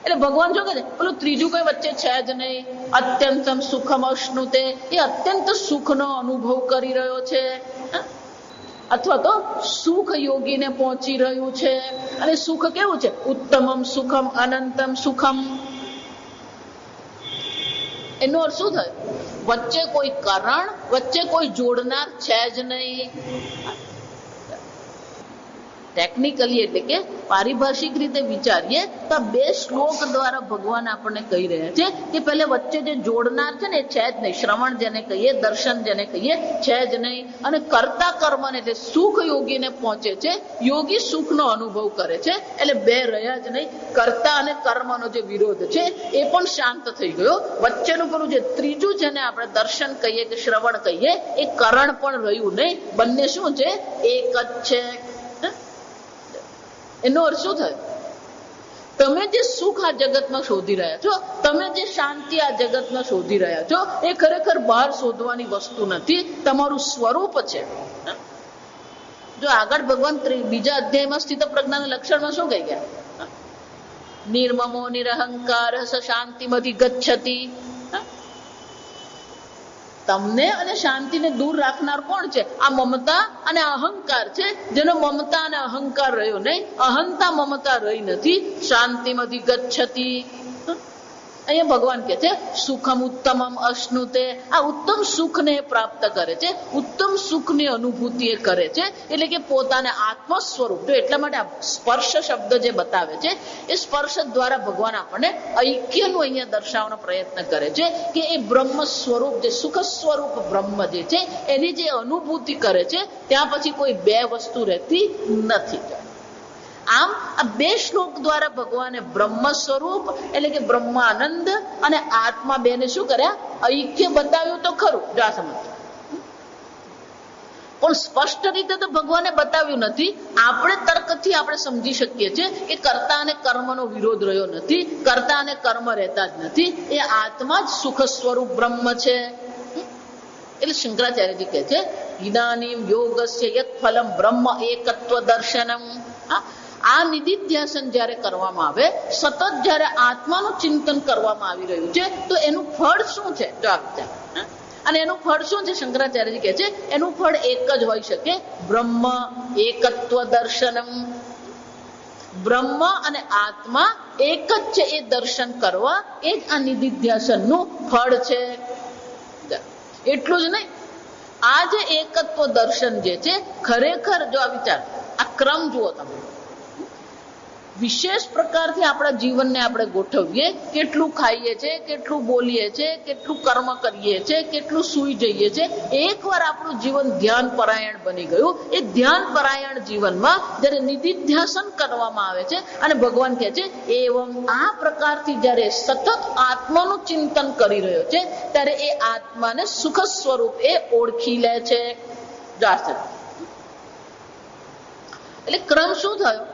એટલે ભગવાન શું કહે છે, પેલું ત્રીજું કોઈ વચ્ચે છે જ નહીં. અત્યંતમ સુખમ અશ્નુતે, એ અત્યંત સુખનો અનુભવ કરી રહ્યો છે, અથવા તો સુખ યોગીને પહોંચી રહ્યું છે. અને સુખ કેવું છે? ઉત્તમમ સુખમ અનંતમ સુખમ. એનો અર્થ શું થયો? વચ્ચે કોઈ કારણ, વચ્ચે કોઈ જોડનાર છે જ નહીં. ટેકનિકલી એટલે કે પારિભાષિક રીતે વિચારીએ તો બે શ્લોક દ્વારા ભગવાન આપણને કહી રહ્યા છે કે પહેલે વચ્ચે જે જોડનાર છે ને એ છે જ નહીં. શ્રવણ જેને કહીએ, દર્શન જેને કહીએ, છે જ નહીં. અને કર્તા કર્મને એટલે સુખ યોગીને પહોંચે છે, યોગી સુખનો અનુભવ કરે છે, એટલે બે રહ્યા જ નહીં. કર્તા અને કર્મનો જે વિરોધ છે એ પણ શાંત થઈ ગયો. વચ્ચેનું પેલું જે ત્રીજું જેને આપણે દર્શન કહીએ કે શ્રવણ કહીએ, એ કરણ પણ રહ્યું નહીં. બંને શું છે? એક જ છે. એનો અર્થ શું થયો? તમે જે સુખ આ જગતમાં શોધી રહ્યા છો, તમે જે શાંતિ આ જગતમાં શોધી રહ્યા છો, એ ખરેખર બહાર શોધવાની વસ્તુ નથી, તમારું સ્વરૂપ છે. જો આગળ ભગવાન બીજા અધ્યાયમાં સ્થિત પ્રજ્ઞાના લક્ષણમાં શું કહી ગયા? નિર્મમો નિરહંકાર સ શાંતિમધિ ગચ્છતિ. તમને અને શાંતિને દૂર રાખનાર કોણ છે? આ મમતા અને અહંકાર છે, જેનો મમતા અને અહંકાર રહ્યો નહીં. અહંતા મમતા રહી નથી. શાંતિમધિ ગચ્છતિ. અહીંયા ભગવાન કહે છે સુખમ ઉત્તમમ અશ્નુતે. આ ઉત્તમ સુખને પ્રાપ્ત કરે છે, ઉત્તમ સુખની અનુભૂતિ એ કરે છે. એટલે કે પોતાને આત્મ સ્વરૂપ. જો એટલા માટે આ સ્પર્શ શબ્દ જે બતાવે છે, એ સ્પર્શ દ્વારા ભગવાન આપણને ઐક્યનું અહીંયા દર્શાવવાનો પ્રયત્ન કરે છે કે એ બ્રહ્મ સ્વરૂપ, જે સુખ સ્વરૂપ બ્રહ્મ જે છે, એની જે અનુભૂતિ કરે છે, ત્યાં પછી કોઈ બે વસ્તુ રહેતી નથી. આમ આ બે શ્લોક દ્વારા ભગવાને બ્રહ્મ સ્વરૂપ એટલે કે બ્રહ્માનંદ અને આત્મા બેને શું કર્યા? ઐક્ય બતાવ્યું તો ખરું. જો આ સમજ, પણ સ્પષ્ટ રીતે તો ભગવાને બતાવ્યું નથી. આપણે તર્કથી આપણે સમજી શકીએ છીએ કે કર્તા અને કર્મનો વિરોધ રહ્યો નથી, કર્તા અને કર્મ રહેતા જ નથી. એ આત્મા જ સુખ સ્વરૂપ બ્રહ્મ છે. એટલે શંકરાચાર્યજી કહે છે ઇદાનીમ યોગસ્ય યત ફલમ બ્રહ્મ એકત્વ દર્શનમ. આ નિધિધ્યાસન જયારે કરવામાં આવે, સતત જયારે આત્માનું ચિંતન કરવામાં આવી રહ્યું છે, તો એનું ફળ શું છે? અને એનું ફળ શું છે? શંકરાચાર્યજી કહે છે એનું ફળ એક જ હોઈ શકે, બ્રહ્મ એકત્વ દર્શનમ. બ્રહ્મ અને આત્મા એક જ છે એ દર્શન કરવા, એ જ આ નિધિધ્યાસનનું ફળ છે. એટલું જ નહીં, આ જે એકત્વ દર્શન જે છે, ખરેખર જો આ વિચાર, આ ક્રમ જુઓ તમે, વિશેષ પ્રકારથી આપણા જીવનને આપણે ગોઠવીએ. કેટલું ખાઈએ છીએ, કેટલું બોલીએ છીએ, કેટલું કર્મ કરીએ છીએ, કેટલું સૂઈ જઈએ છીએ. એકવાર આપણું જીવન ધ્યાન પરાયણ બની ગયું. એ ધ્યાન પરાયણ જીવનમાં જયારે નિધિધ્યાસન કરવામાં આવે છે અને ભગવાન કહે છે એવમ આ પ્રકારથી જયારે સતત આત્માનું ચિંતન કરી રહ્યો છે, ત્યારે એ આત્માને સુખ સ્વરૂપ એ ઓળખી લે છે. એટલે ક્રમ શું થયો?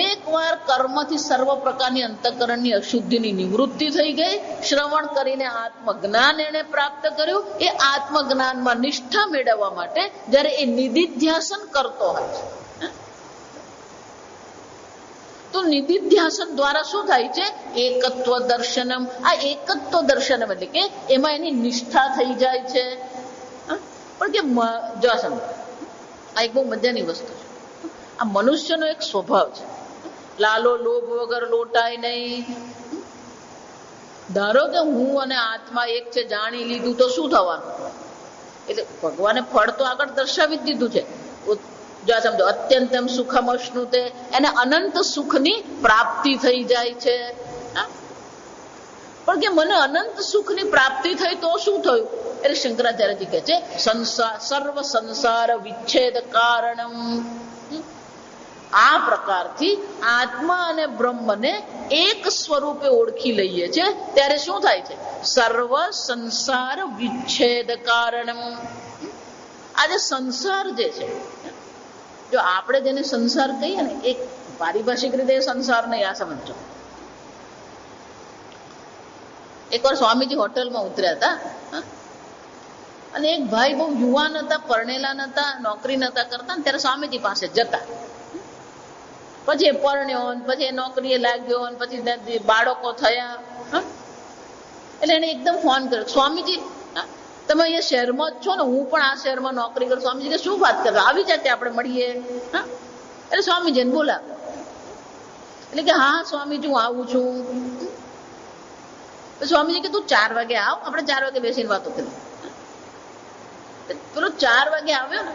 એકવાર કર્મથી સર્વ પ્રકારની અંતઃકરણની અશુદ્ધિની નિવૃત્તિ થઈ ગઈ. શ્રવણ કરીને આત્મજ્ઞાન એને પ્રાપ્ત કર્યું. એ આત્મજ્ઞાનમાં નિષ્ઠા મેળવવા માટે જયારે એ નિધિધ્યાસન કરતો હોય છે, તો નિધિધ્યાસન દ્વારા શું થાય છે? એકત્વ દર્શનમ. આ એકત્વ દર્શનમ એટલે કે એમાં એની નિષ્ઠા થઈ જાય છે. પણ કે જો સમજો, આ એક બહુ મજાની વસ્તુ છે. આ મનુષ્યનો એક સ્વભાવ છે, લાલો લોભ વગર લોટાય નહીં. ધારો કે હું અને આત્મા એક છે, જાણી લીધું તો શું થવાનું? એટલે ભગવાને ફળ તો આગળ દર્શાવી જ દીધું છે. જો સમજો, અત્યંતમ સુખમ અશ્નુતે, એને અનંત સુખની પ્રાપ્તિ થઈ જાય છે. પણ કે મને અનંત સુખની પ્રાપ્તિ થઈ તો શું થયું? એટલે શંકરાચાર્યજી કહે છે સંસાર સર્વ સંસાર વિચ્છેદ કારણમ. આ પ્રકારથી આત્મા અને બ્રહ્મને એક સ્વરૂપે ઓળખી લઈએ છે ત્યારે શું થાય છે? સર્વ સંસાર વિચ્છેદ કારણમ. આજે સંસાર જે છે, જો આપણે જેને સંસાર કહીએ ને, એક પારિભાષિક રીતે સંસાર નહીં, આ સમજો. એકવાર સ્વામીજી હોટલમાં ઉતર્યા હતા અને એક ભાઈ બહુ યુવાન હતા, પરણેલા નતા, નોકરી નતા કરતા ને, ત્યારે સ્વામીજી પાસે જતા. પછી પરણ્યો, પછી નોકરીએ લાગ્યો, પછી બાળકો થયા. એટલે એને એકદમ ફોન કર્યો, સ્વામીજી તમે અહીંયા શહેરમાં જ છો ને, હું પણ આ શહેરમાં નોકરી કરું. સ્વામીજી કે શું વાત કરો, આવી જાય આપણે મળીએ. એટલે સ્વામીજીને બોલાવ. એટલે કે હા સ્વામીજી હું આવું છું. સ્વામીજી કે તું 4 વાગે આવ, આપણે 4 વાગે બેસીને વાતો કરી. પેલો 4 વાગે આવ્યો ને,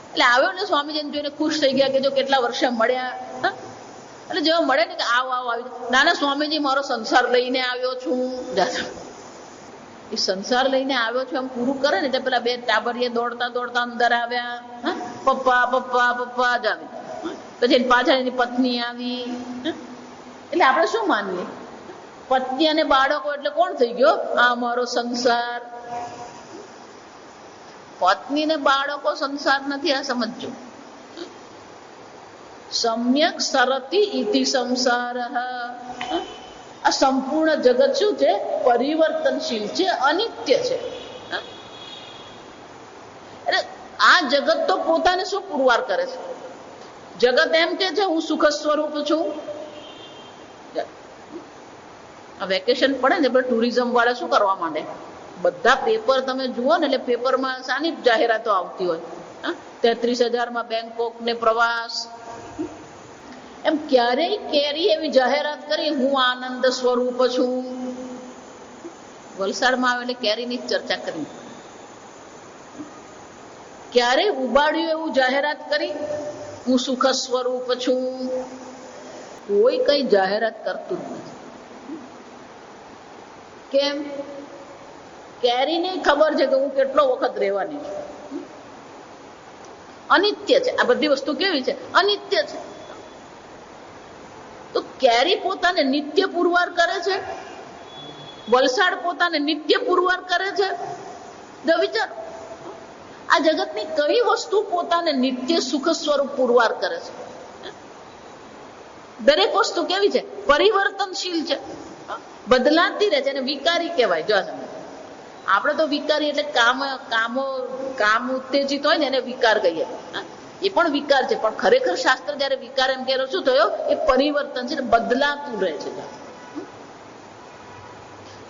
એટલે આવ્યો ને, સ્વામીજીને જોઈને ખુશ થઈ ગયા કે જો કેટલા વર્ષે મળ્યા. એટલે જેવા મળે ને કે આવ આવ આવી, નાના સ્વામીજી મારો સંસાર લઈને આવ્યો છું. એ સંસાર લઈને આવ્યો છું એમ પૂરું કરે ને, એટલે પેલા 2 ટાબરીએ દોડતા દોડતા અંદર આવ્યા. પપ્પા પપ્પા પપ્પા જ આવી. પછી પાછળ એની પત્ની આવી. એટલે આપણે શું માનીએ? પત્ની અને બાળકો એટલે કોણ થઈ ગયો? આ મારો સંસાર. પત્ની ને બાળકો સંસાર નથી, આ સમજો. સમ્યક સરતી ઇતિ સંસાર. આ સંપૂર્ણ જગત શું છે? પરિવર્તનશીલ છે, અનિત્ય છે. એટલે આ જગત તો પોતાને શું પુરવાર કરે છે? જગત એમ કે છે હું સુખ સ્વરૂપ છું. વેકેશન પડે ને એટલે ટુરિઝમ વાળા શું કરવા માંડે? બધા પેપર તમે જુઓ ને, એટલે પેપરમાં શાની જાહેરાતો આવતી હોય? 33,000 બેંકોક ને પ્રવાસ. એમ ક્યારેય કેરી એવી જાહેરાત કરી હું આનંદ સ્વરૂપ છું? વલસાડમાં આવે એટલે કેરીની જ ચર્ચા કરી. ક્યારેય ઉબાડ્યું એવું જાહેરાત કરી હું સુખ સ્વરૂપ છું? કોઈ કઈ જાહેરાત કરતું જ નથી. કેમ? કેરીને ખબર છે કે હું કેટલો વખત રહેવાની છું. અનિત્ય છે આ બધી વસ્તુ. કેવી છે? અનિત્ય છે. તો કેરી પોતાને નિત્ય પુરવાર કરે છે, વલસાડ પોતાને નિત્ય પુરવાર કરે છે. જો વિચારો, આ જગતની કઈ વસ્તુ પોતાને નિત્ય સુખ સ્વરૂપ પુરવાર કરે છે? દરેક વસ્તુ કેવી છે? પરિવર્તનશીલ છે, બદલાતી રહે છે. અને વિકારી કહેવાય. જો આપણે તો વિકારી એટલે કામ ઉત્તેજિત હોય ને એને વિકાર કહીએ. એ પણ વિકાર છે, પણ ખરેખર શાસ્ત્ર જયારે વિકાર એમ કહે શું થયો? એ પરિવર્તન છે, બદલાતું રહે છે.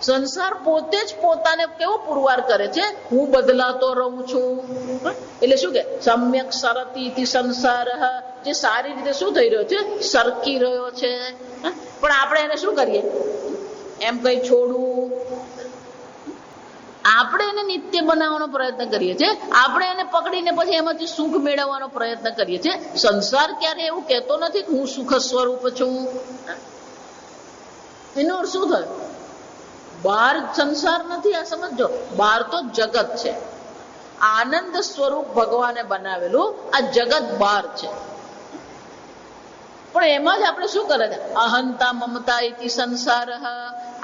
સંસાર પોતે જ પોતાને કેવો પુરવાર કરે છે? હું બદલાતો રહું છું. એટલે શું કે સમ્યક સરતી ઇતિ સંસાર. જે સારી રીતે શું થઈ રહ્યો છે? સરકી રહ્યો છે. પણ આપણે એને શું કરીએ? એમ કઈ છોડવું. આપણે એને નિત્ય બનાવવાનો પ્રયત્ન કરીએ છીએ. આપણે એને પકડીને પછી એમાંથી સુખ મેળવવાનો પ્રયત્ન કરીએ છીએ. સંસાર ક્યારે એવું કહેતો નથી કે હું સુખ સ્વરૂપ છું. એનો અર્થ શું થયો? બહાર સંસાર નથી, આ સમજો. બહાર તો જગત છે. આનંદ સ્વરૂપ ભગવાને બનાવેલું આ જગત બહાર છે. પણ એમાં જ આપણે શું કરે છે? અહંતા મમતા ઇતિ સંસાર.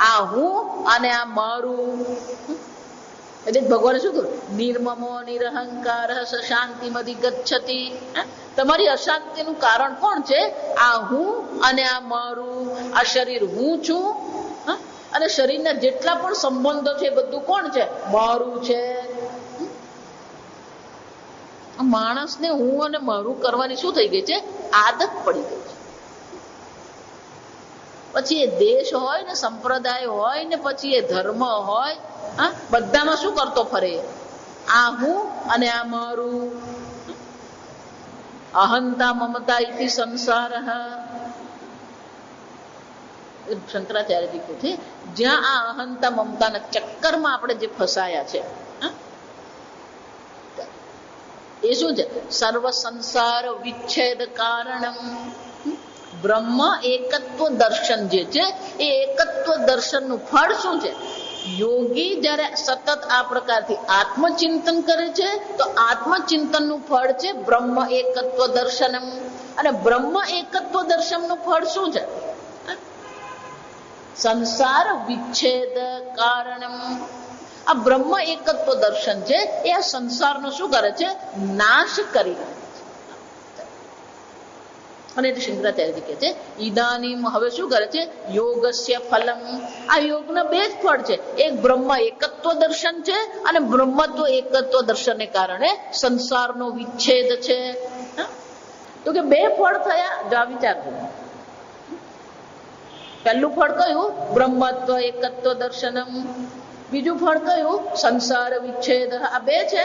આ હું અને આ મારું. એટલે ભગવાને શું કહ્યું? નિર્મમો નિરહંકાર શાંતિ મધિ ગચ્છતિ. તમારી અશાંતિનું કારણ કોણ છે? આ હું અને આ મારું. આ શરીર હું છું, અને શરીરના જેટલા પણ સંબંધો છે બધું કોણ છે? મારું છે. માણસને હું અને મારું કરવાની શું થઈ ગઈ છે? આદત પડી ગઈ છે. પછી એ દેશ હોય ને, સંપ્રદાય હોય ને, પછી એ ધર્મ હોય, બધામાં શું કરતો ફરે? આ હું અને આ મારું. અહંતા મમતા ઇતિ સંસાર. શંકરાચાર્યજી કહે છે જ્યાં આ અહંતા મમતાના ચક્કરમાં આપણે જે ફસાયા છે એ શું છે? સર્વ સંસાર વિચ્છેદ કારણમ. બ્રહ્મ એકત્વ દર્શન જે છે એ એકત્વ દર્શનનું ફળ શું છે? યોગી જયારે સતત આ પ્રકારથી આત્મચિંતન કરે છે તો આત્મચિંતનનું ફળ છે બ્રહ્મ એકત્વ દર્શનમ. અને બ્રહ્મ એકત્વ દર્શનનું ફળ શું છે? સંસાર વિચ્છેદ કારણમ. આ બ્રહ્મ એકત્વ દર્શન છે એ આ સંસારનો શું કરે છે? નાશ કરી નાખે છે. અને એટલે શંકરાચાર્ય કહે છે ઈદાનીમ, હવે શું કરે છે? યોગસ્ય ફલમ. આ યોગના બે જ ફળ છે. એક બ્રહ્મ એકત્વ દર્શન છે અને બ્રહ્મત્વ એકત્વ દર્શનને કારણે સંસારનો વિચ્છેદ છે. તો કે બે ફળ થયા. જો વિચાર કરો, પહેલું ફળ કયું? બ્રહ્મત્વ એકત્વ દર્શનમ. બીજું ફળ કયું? સંસાર વિચ્છેદ. આ બે છે.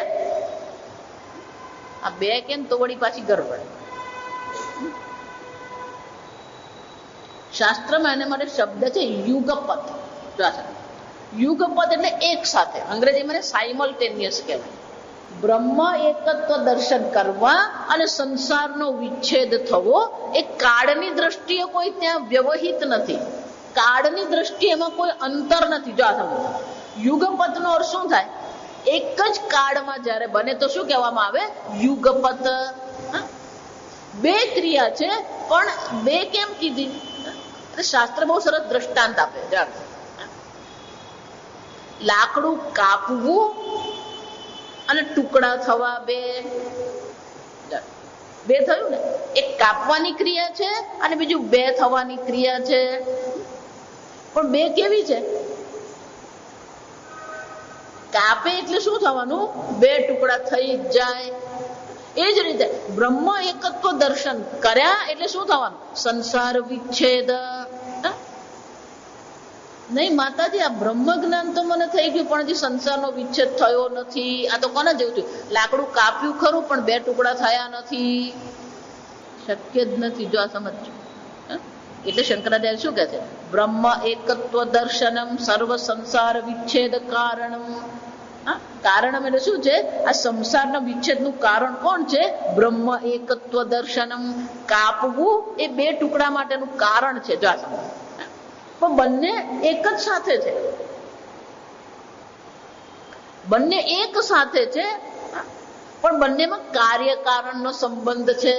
આ બે કેમ? તો વળી પાછી ગરબડ. શાસ્ત્રમાં એને માટે શબ્દ છે યુગપત. યુગપત એટલે એક સાથે. અંગ્રેજીમાં સાયમલ્ટેનિયસ કહેવાય. બ્રહ્મ એકત્વ દર્શન કરવા અને સંસારનો વિચ્છેદ થવો એ કાળની દ્રષ્ટિએ કોઈ ત્યાં વ્યવહિત નથી. કાળની દ્રષ્ટિએ એમાં કોઈ અંતર નથી. જો આ સમજો, યુગપતનો અર્થ શું થાય? એક જ કાળમાં જ્યારે બને તો શું કહેવામાં આવે? યુગપત. બે ક્રિયા છે પણ બે કેમ કીધી? શાસ્ત્ર બહુ સરસ દ્રષ્ટાંત આપે. લાકડું કાપવું અને ટુકડા થવા, બે બે થયું ને. એક કાપવાની ક્રિયા છે અને બીજું બે થવાની ક્રિયા છે. પણ બે કેવી છે? કાપે એટલે શું થવાનું? બે ટુકડા થઈ જાય. એ જ રીતે બ્રહ્મ એકત્વ દર્શન કર્યા એટલે શું થવાનું? સંસાર વિચ્છેદ. નહીં માતાજી, આ બ્રહ્મ જ્ઞાન તો મને થઈ ગયું પણ હજી સંસારનો વિચ્છેદ થયો નથી. આ તો કોના જેવું થયું? લાકડું કાપ્યું ખરું પણ બે ટુકડા થયા નથી. શક્ય જ નથી. જો આ સમજો. એટલે શંકરાચાર્ય શું કહે છે? બ્રહ્મ એકત્વ દર્શનમ સર્વ સંસાર વિચ્છેદ કારણમ. કારણમ એટલે શું છે? આ સંસારના વિચ્છેદનું કારણ કોણ છે? બ્રહ્મ એકત્વ દર્શનમ. કાપવું એ બે ટુકડા માટેનું કારણ છે. જો આ સમજો. પણ બંને એક જ સાથે છે. બંને એક સાથે છે પણ બંનેમાં કાર્ય કારણનો સંબંધ છે.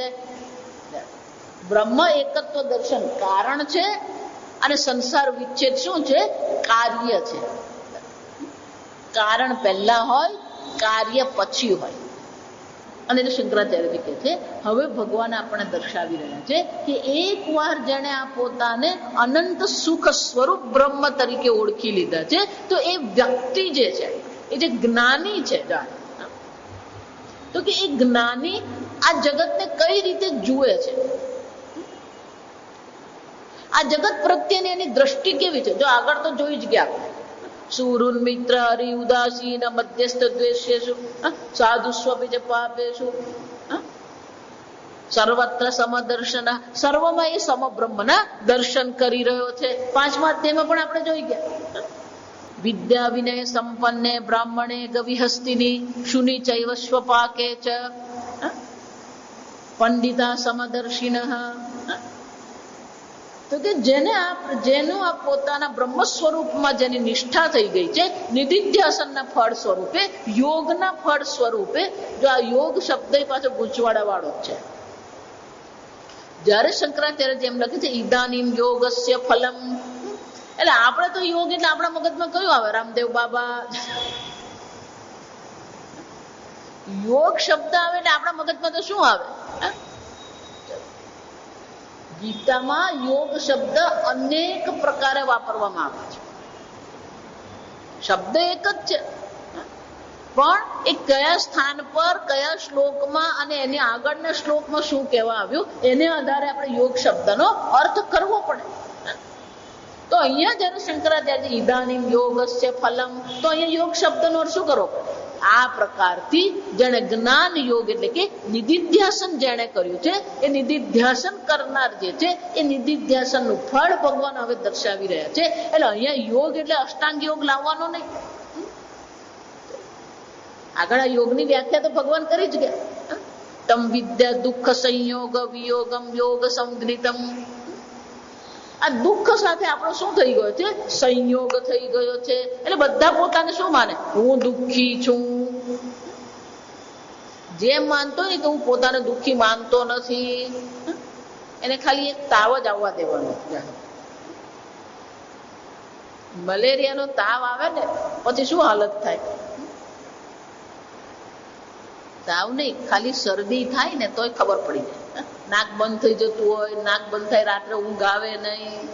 બ્રહ્મ એકત્વ દર્શન કારણ છે અને સંસાર વિચ્છેદ શું છે? કાર્ય છે. કારણ પહેલા હોય, કાર્ય પછી હોય. અને એટલે શંકરાચાર્ય કહે છે હવે ભગવાન આપણે દર્શાવી રહ્યા છે કે એક વાર જેને આ પોતાને અનંત સુખ સ્વરૂપ બ્રહ્મ તરીકે ઓળખી લીધા છે તો એ વ્યક્તિ જે છે, એ જે જ્ઞાની છે, તો કે એ જ્ઞાની આ જગતને કઈ રીતે જુએ છે, આ જગત પ્રત્યેની એની દ્રષ્ટિ કેવી છે. જો આગળ તો જોઈ જ ગયા, સુરુન મિત્ર હરિ ઉદાસીન મધ્યસ્થ દ્વેષ્યેષુ સાધુ સ્વપિચ પાપેષુ સર્વત્ર સમદર્શન. સર્વમાં એ સમબ્રહ્મના દર્શન કરી રહ્યો છે. પાંચમા અધ્યાયમાં પણ આપણે જોઈ ગયા. વિદ્યા વિનય સંપન્ને બ્રાહ્મણે ગવિહસ્તિની શુનિ ચૈવ સ્વપાકે ચ પંડિતા સમદર્શિનઃ. તો કે જેનું આ પોતાના બ્રહ્મ સ્વરૂપમાં જેની નિષ્ઠા થઈ ગઈ છે, નિધિધ્યાસનના ફળ સ્વરૂપે, યોગના ફળ સ્વરૂપે. જો આ યોગ શબ્દ પાછો ગૂંચવાડા વાળો જ છે. જયારે શંકરાચાર્ય જેમ લખે છે ઈદાનીમ યોગસ્ય ફલમ, એટલે આપણે તો યોગ એટલે આપણા મગજમાં કયું આવે? રામદેવ બાબા. યોગ શબ્દ આવે એટલે આપણા મગજમાં તો શું આવે? ગીતામાં યોગ શબ્દ અનેક પ્રકારે વાપરવામાં આવે છે. શબ્દ એક જ છે પણ એ કયા સ્થાન પર, કયા શ્લોકમાં અને એની આગળના શ્લોકમાં શું કહેવા આવ્યું એને આધારે આપણે યોગ શબ્દનો અર્થ કરવો પડે. તો અહીંયા જયારે શંકરાચાર્ય ઈદાનીમ યોગસ્ય ફલમ, તો અહીંયા યોગ શબ્દનો અર્થ શું કરવો પડે? આ પ્રકારથી જેને જ્ઞાન યોગ એટલે કે નિધિધ્યાસન જેને કર્યું છે, એ નિધિધ્યાસન કરનાર જે છે એ નિધિધ્યાસનનું ફળ ભગવાન હવે દર્શાવી રહ્યા છે. એટલે અહીંયા યોગ એટલે અષ્ટાંગ યોગ લાવવાનો નહીં. આગળ આ યોગની વ્યાખ્યા તો ભગવાન કરી જ ગયા. તમ વિદ્યા દુઃખ સંયોગ વિયોગમ યોગ સંજ્ઞિતમ. આ દુઃખ સાથે આપણો શું થઈ ગયો છે? સંયોગ થઈ ગયો છે. એટલે બધા પોતાને શું માને? હું દુઃખી છું. જેમ માનતો ને કે હું પોતાને દુઃખી માનતો નથી, એને ખાલી એક તાવ જ આવવા દેવાનો. મલેરિયાનો તાવ આવે ને પછી શું હાલત થાય? તાવ નહીં, ખાલી શરદી થાય ને તોય ખબર પડી જાય. નાક બંધ થઈ જતું હોય, નાક બંધ થાય, રાત્રે ઊંઘ આવે નહીં.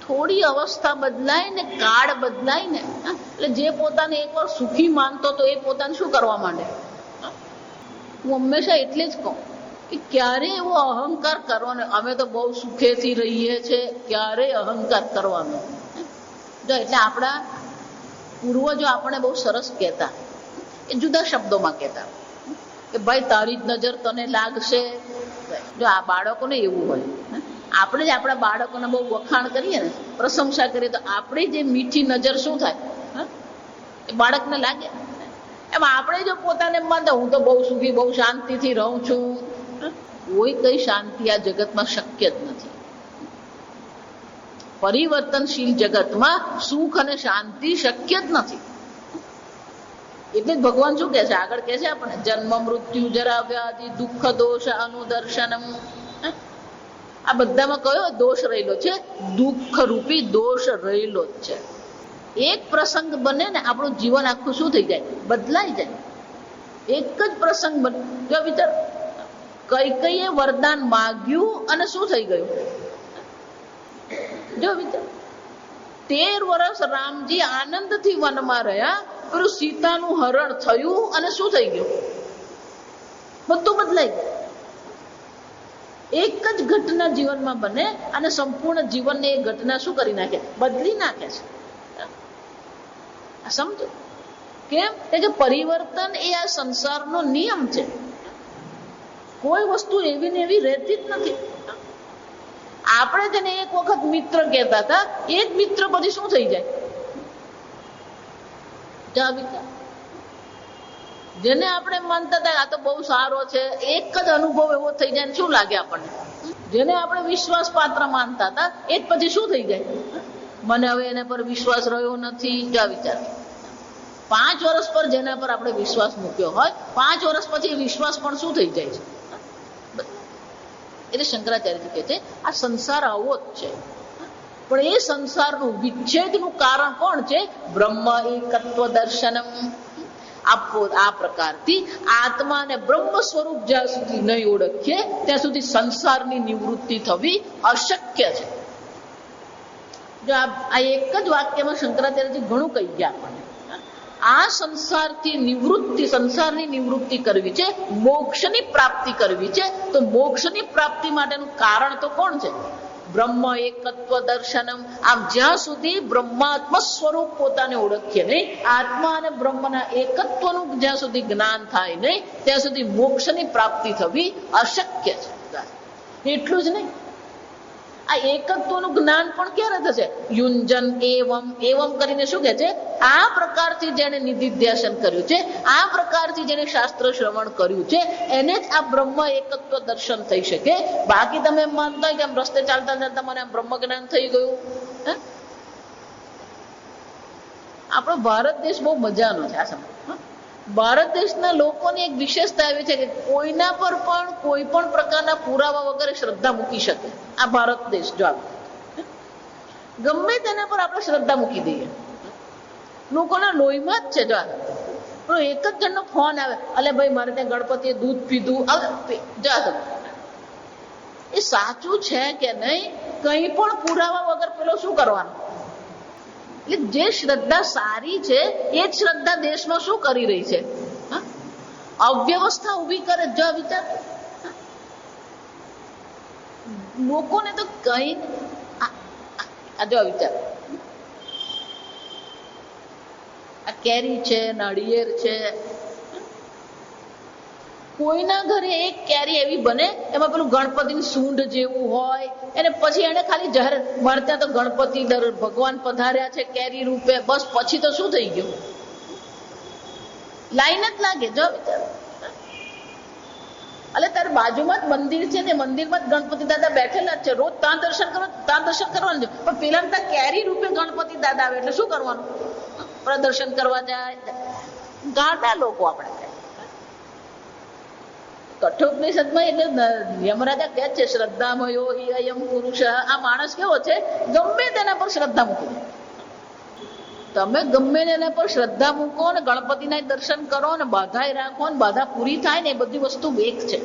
થોડી અવસ્થા બદલાય ને, કાળ બદલાય ને, એટલે જે પોતાને એકવાર સુખી માનતો તો એ પોતાને શું કરવા માંડે? હું હંમેશા એટલે જ કહું કે ક્યારે એવો અહંકાર કરવાનો, અમે તો બહુ સુખેથી રહીએ છીએ, ક્યારે અહંકાર કરવાનો. જો એટલે આપણા પૂર્વજો આપણે બહુ સરસ કહેતા, એ જુદા શબ્દોમાં કહેતા કે ભાઈ તારી જ નજર તને લાગશે. જો આ બાળકોને એવું હોય, આપણે જ આપણા બાળકોને બહુ વખાણ કરીએ ને, પ્રશંસા કરીએ, તો આપણી જે મીઠી નજર શું થાય એ બાળકને લાગે. એમાં આપણે જો પોતાને માનતા હું તો બહુ સુખી, બહુ શાંતિથી રહું છું, કોઈ કઈ શાંતિ આ જગતમાં શક્ય જ નથી. પરિવર્તનશીલ જગતમાં સુખ અને શાંતિ શક્ય જ નથી. એટલે જ ભગવાન શું કહે છે, આગળ કહે છે આપણે જન્મ મૃત્યુ જરા વ્યાધિ દુઃખ દોષ અનુદર્શનમ. આ બધામાં કયો દોષ રહેલો છે? દુઃખ રૂપી દોષ રહેલો જ છે. એક પ્રસંગ બને ને આપણું જીવન આખું શું થઈ જાય? બદલાઈ જાય. એક જ પ્રસંગ બને. જો વિચાર, કૈકેયીએ વરદાન માગ્યું અને શું થઈ ગયું? જો વિચાર, 13 વર્ષ રામજી આનંદથી વનમાં રહ્યા, પેલું સીતાનું હરણ થયું અને શું થઈ ગયું? બધું બદલાઈ ગયું. એક જ ઘટના જીવનમાં બને અને સંપૂર્ણ જીવનને એ ઘટના શું કરી નાખે? બદલી નાખે છે. સમજો કેમ? કે પરિવર્તન એ આ સંસારનો નિયમ છે. કોઈ વસ્તુ એવી ને એવી રહેતી જ નથી. આપણે જેને એક વખત મિત્ર કહેતા હતા, એ જ મિત્ર પછી શું થઈ જાય? જેને આપણે માનતા હતા આ તો બહુ સારો છે, એક જ અનુભવ એવો થઈ જાય, શું લાગે આપણને? જેને આપણે વિશ્વાસ પાત્ર માનતા હતા એ જ પછી શું થઈ જાય? મને હવે એના પર વિશ્વાસ રહ્યો નથી. જા વિચાર, 5 વર્ષ પર જેના પર આપણે વિશ્વાસ મૂક્યો હોય, 5 વર્ષ પછી વિશ્વાસ પણ શું થઈ જાય છે? એટલે શંકરાચાર્યજી કહે છે આ સંસાર આવો જ છે. પણ એ સંસારનું વિચ્છેદનું કારણ કોણ છે? બ્રહ્મ એકત્વ દર્શનમ. આ પ્રકારથી આત્મા અને બ્રહ્મ સ્વરૂપ જ્યાં સુધી નહીં ઓળખીએ ત્યાં સુધી સંસારની નિવૃત્તિ થવી અશક્ય છે. જો આ એક જ વાક્યમાં શંકરાચાર્યજી ઘણું કહી ગયા આપણને. આ સંસારની નિવૃત્તિ કરવી છે, મોક્ષની પ્રાપ્તિ કરવી છે. તો મોક્ષની પ્રાપ્તિ માટેનું કારણ તો કોણ છે? બ્રહ્મ એકત્વ દર્શનમ. આમ જ્યાં સુધી બ્રહ્માત્મ સ્વરૂપ પોતાને ઓળખીએ નહીં, આત્મા અને બ્રહ્મના એકત્વનું જ્યાં સુધી જ્ઞાન થાય નહીં, ત્યાં સુધી મોક્ષની પ્રાપ્તિ થવી અશક્ય છે. એટલું જ નહીં, આ એકત્વનું જ્ઞાન પણ ક્યારે થશે? યુંજન એવમ કરીને શું કહે છે? આ પ્રકારથી જેને નિધિધ્યાસન કર્યું છે, આ પ્રકારથી જેને શાસ્ત્ર શ્રવણ કર્યું છે, એને જ આ બ્રહ્મ એકત્વ દર્શન થઈ શકે. બાકી તમે એમ માનતા હોય કે આમ રસ્તે ચાલતા ચાલતા મને આમ બ્રહ્મ જ્ઞાન થઈ ગયું. આપણો ભારત દેશ બહુ મજાનો છે. આ સમય ભારત દેશના લોકોની એક વિશેષતા એવી છે કે કોઈના પર પણ કોઈ પણ પ્રકારના પુરાવા વગર શ્રદ્ધા મૂકી શકે. આ ભારત દેશ જો ગમે તેના પર આપણે શ્રદ્ધા મૂકી દઈએ, લોકોના લોહીમાં જ છે. જો એક જ જણનો ફોન આવે, અલે ભાઈ મારે ત્યાં ગણપતિએ દૂધ પીધું, એ સાચું છે કે નહીં કઈ પણ પુરાવા વગર પેલો શું કરવાનો? એટલે જે શ્રદ્ધા સારી છે એ જ શ્રદ્ધા દેશમાં શું કરી રહી છે? અવ્યવસ્થા ઉભી કરે. જો વિચાર, લોકોને તો કઈ જો વિચાર, આ કેરી છે, નાળિયેર છે, કોઈના ઘરે એક કેરી એવી બને એમાં પેલું ગણપતિની સૂંઢ જેવું હોય, અને પછી એને ખાલી જાહેર મારે ત્યાં તો ગણપતિ ભગવાન પધાર્યા છે કેરી રૂપે, બસ પછી તો શું થઈ ગયું? લાઈન જ લાગે. જો વિચાર, એટલે તારે બાજુમાં જ મંદિર છે ને, મંદિરમાં જ ગણપતિ દાદા બેઠેલા જ છે, રોજ ત્યાં દર્શન કરવાનું છે, પણ પેલા ત્યાં કેરી રૂપે ગણપતિ દાદા આવે એટલે શું કરવાનું? પ્રદર્શન કરવા જાય. ગાંડા લોકો આપણે. કઠોપનિષદમાં એટલે યમરાજા કહે છે શ્રદ્ધામયો હિ અયમ પુરુષ. આ માણસ કેવો છે? ગમે તેના પર શ્રદ્ધા મૂકો. તમે ગમે તેના પર શ્રદ્ધા મૂકો ને ગણપતિના દર્શન કરો ને બાધાય રાખો ને બાધા પૂરી થાય ને એ બધી વસ્તુ એક છે.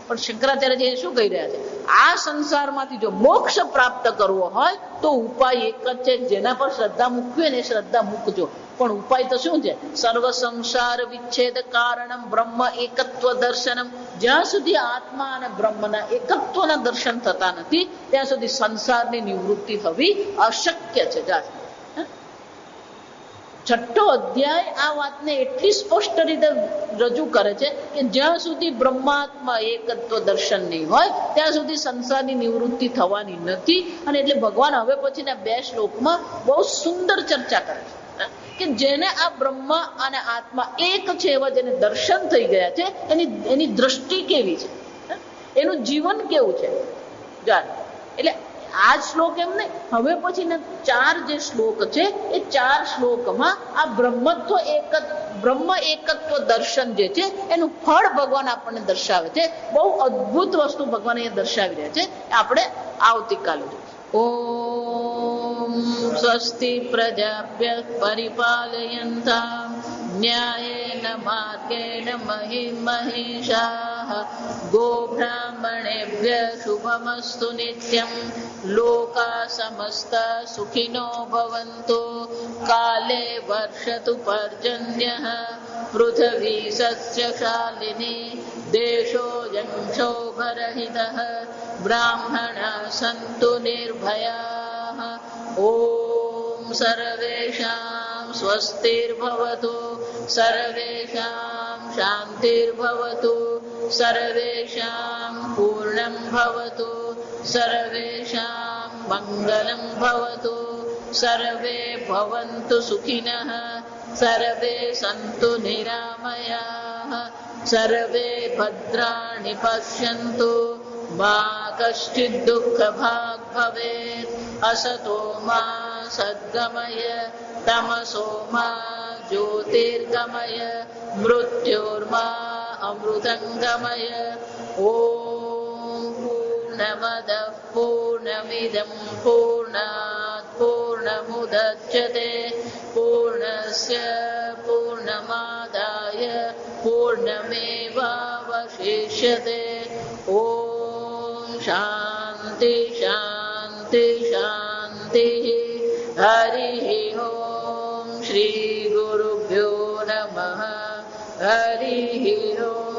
પણ શંકરાચાર્યજી શું કહી રહ્યા છે? આ સંસારમાંથી જો મોક્ષ પ્રાપ્ત કરવો હોય તો ઉપાય એક જ છે. જેના પર શ્રદ્ધા મૂકવી ને શ્રદ્ધા મૂકજો. પણ ઉપાય તો શું છે? સર્વ સંસાર વિચ્છેદ કારણમ બ્રહ્મ એકત્વ દર્શનમ. જ્યાં સુધી આત્મા અને બ્રહ્મના એકત્વના દર્શન થતા નથી ત્યાં સુધી સંસારની નિવૃત્તિ થવી અશક્ય છે. છઠ્ઠો અધ્યાય આ વાતને એટલી સ્પષ્ટ રીતે રજૂ કરે છે કે જ્યાં સુધી બ્રહ્માત્મા એકત્વ દર્શન નહીં હોય ત્યાં સુધી સંસારની નિવૃત્તિ થવાની નથી. અને એટલે ભગવાન હવે પછીના 2 શ્લોકમાં બહુ સુંદર ચર્ચા કરે છે કે જેને આ બ્રહ્મા અને આત્મા એક છે એવા જેને દર્શન થઈ ગયા છે એની દ્રષ્ટિ કેવી છે, એનું જીવન કેવું છે. એટલે આ શ્લોક એમ નહીં, હવે પછીના 4 જે શ્લોક છે એ 4 શ્લોકમાં આ બ્રહ્મ એકત્વ દર્શન જે છે એનું ફળ ભગવાન આપણને દર્શાવે છે. બહુ અદ્ભુત વસ્તુ ભગવાન અહીંયા દર્શાવી રહ્યા છે. આપણે આવતીકાલે ઓમ સ્વસ્તિ પ્રજાભ્ય પરિપાલયન્તામ ન્યાયેન માર્ગેણ મહિં મહિષાઃ ગોબ્રાહ્મણેભ્ય શુભમસ્તુ નિત્યં લોકા સમસ્તા સુખિનો ભવન્તુ કાલે વર્ષતુ પર્જન્યઃ પૃથ્વી સસ્યશાલિની દેશોऽયં ક્ષોભરહિતઃ બ્રાહ્મણા સન્તુ નિર્ભયાઃ. ઓમ સર્વેષાં સ્વસ્તિર્ભવતુ સર્વેષાં શાંતિર્ભવતુ સર્વેષાં પૂર્ણં ભવતુ સર્વેષાં મંગલં ભવતુ સર્વે ભવन्तુ સુખિનઃ સર્વે સન્તુ નિરામયાઃ સર્વે ભદ્રાણિ પશ્યन्तુ મા કશ્ચિદ દુઃખભાગ ભવેत्. અસતો મા સદ્ગમય તમસો મા જ્યોતિર્ગમય મૃત્યોર્મા અમૃતંગમય. ઓમ પૂર્ણમદઃ પૂર્ણમિદં પૂર્ણાત પૂર્ણમુદચ્યતે પૂર્ણસ્ય પૂર્ણમાદાય પૂર્ણમેવાવશિષ્યતે. ઓમ શાંતિ શાંતિ શાંતિ. હરિ ઓમ શ્રી ગુરુભ્યો નમઃ. હરિ ઓમ.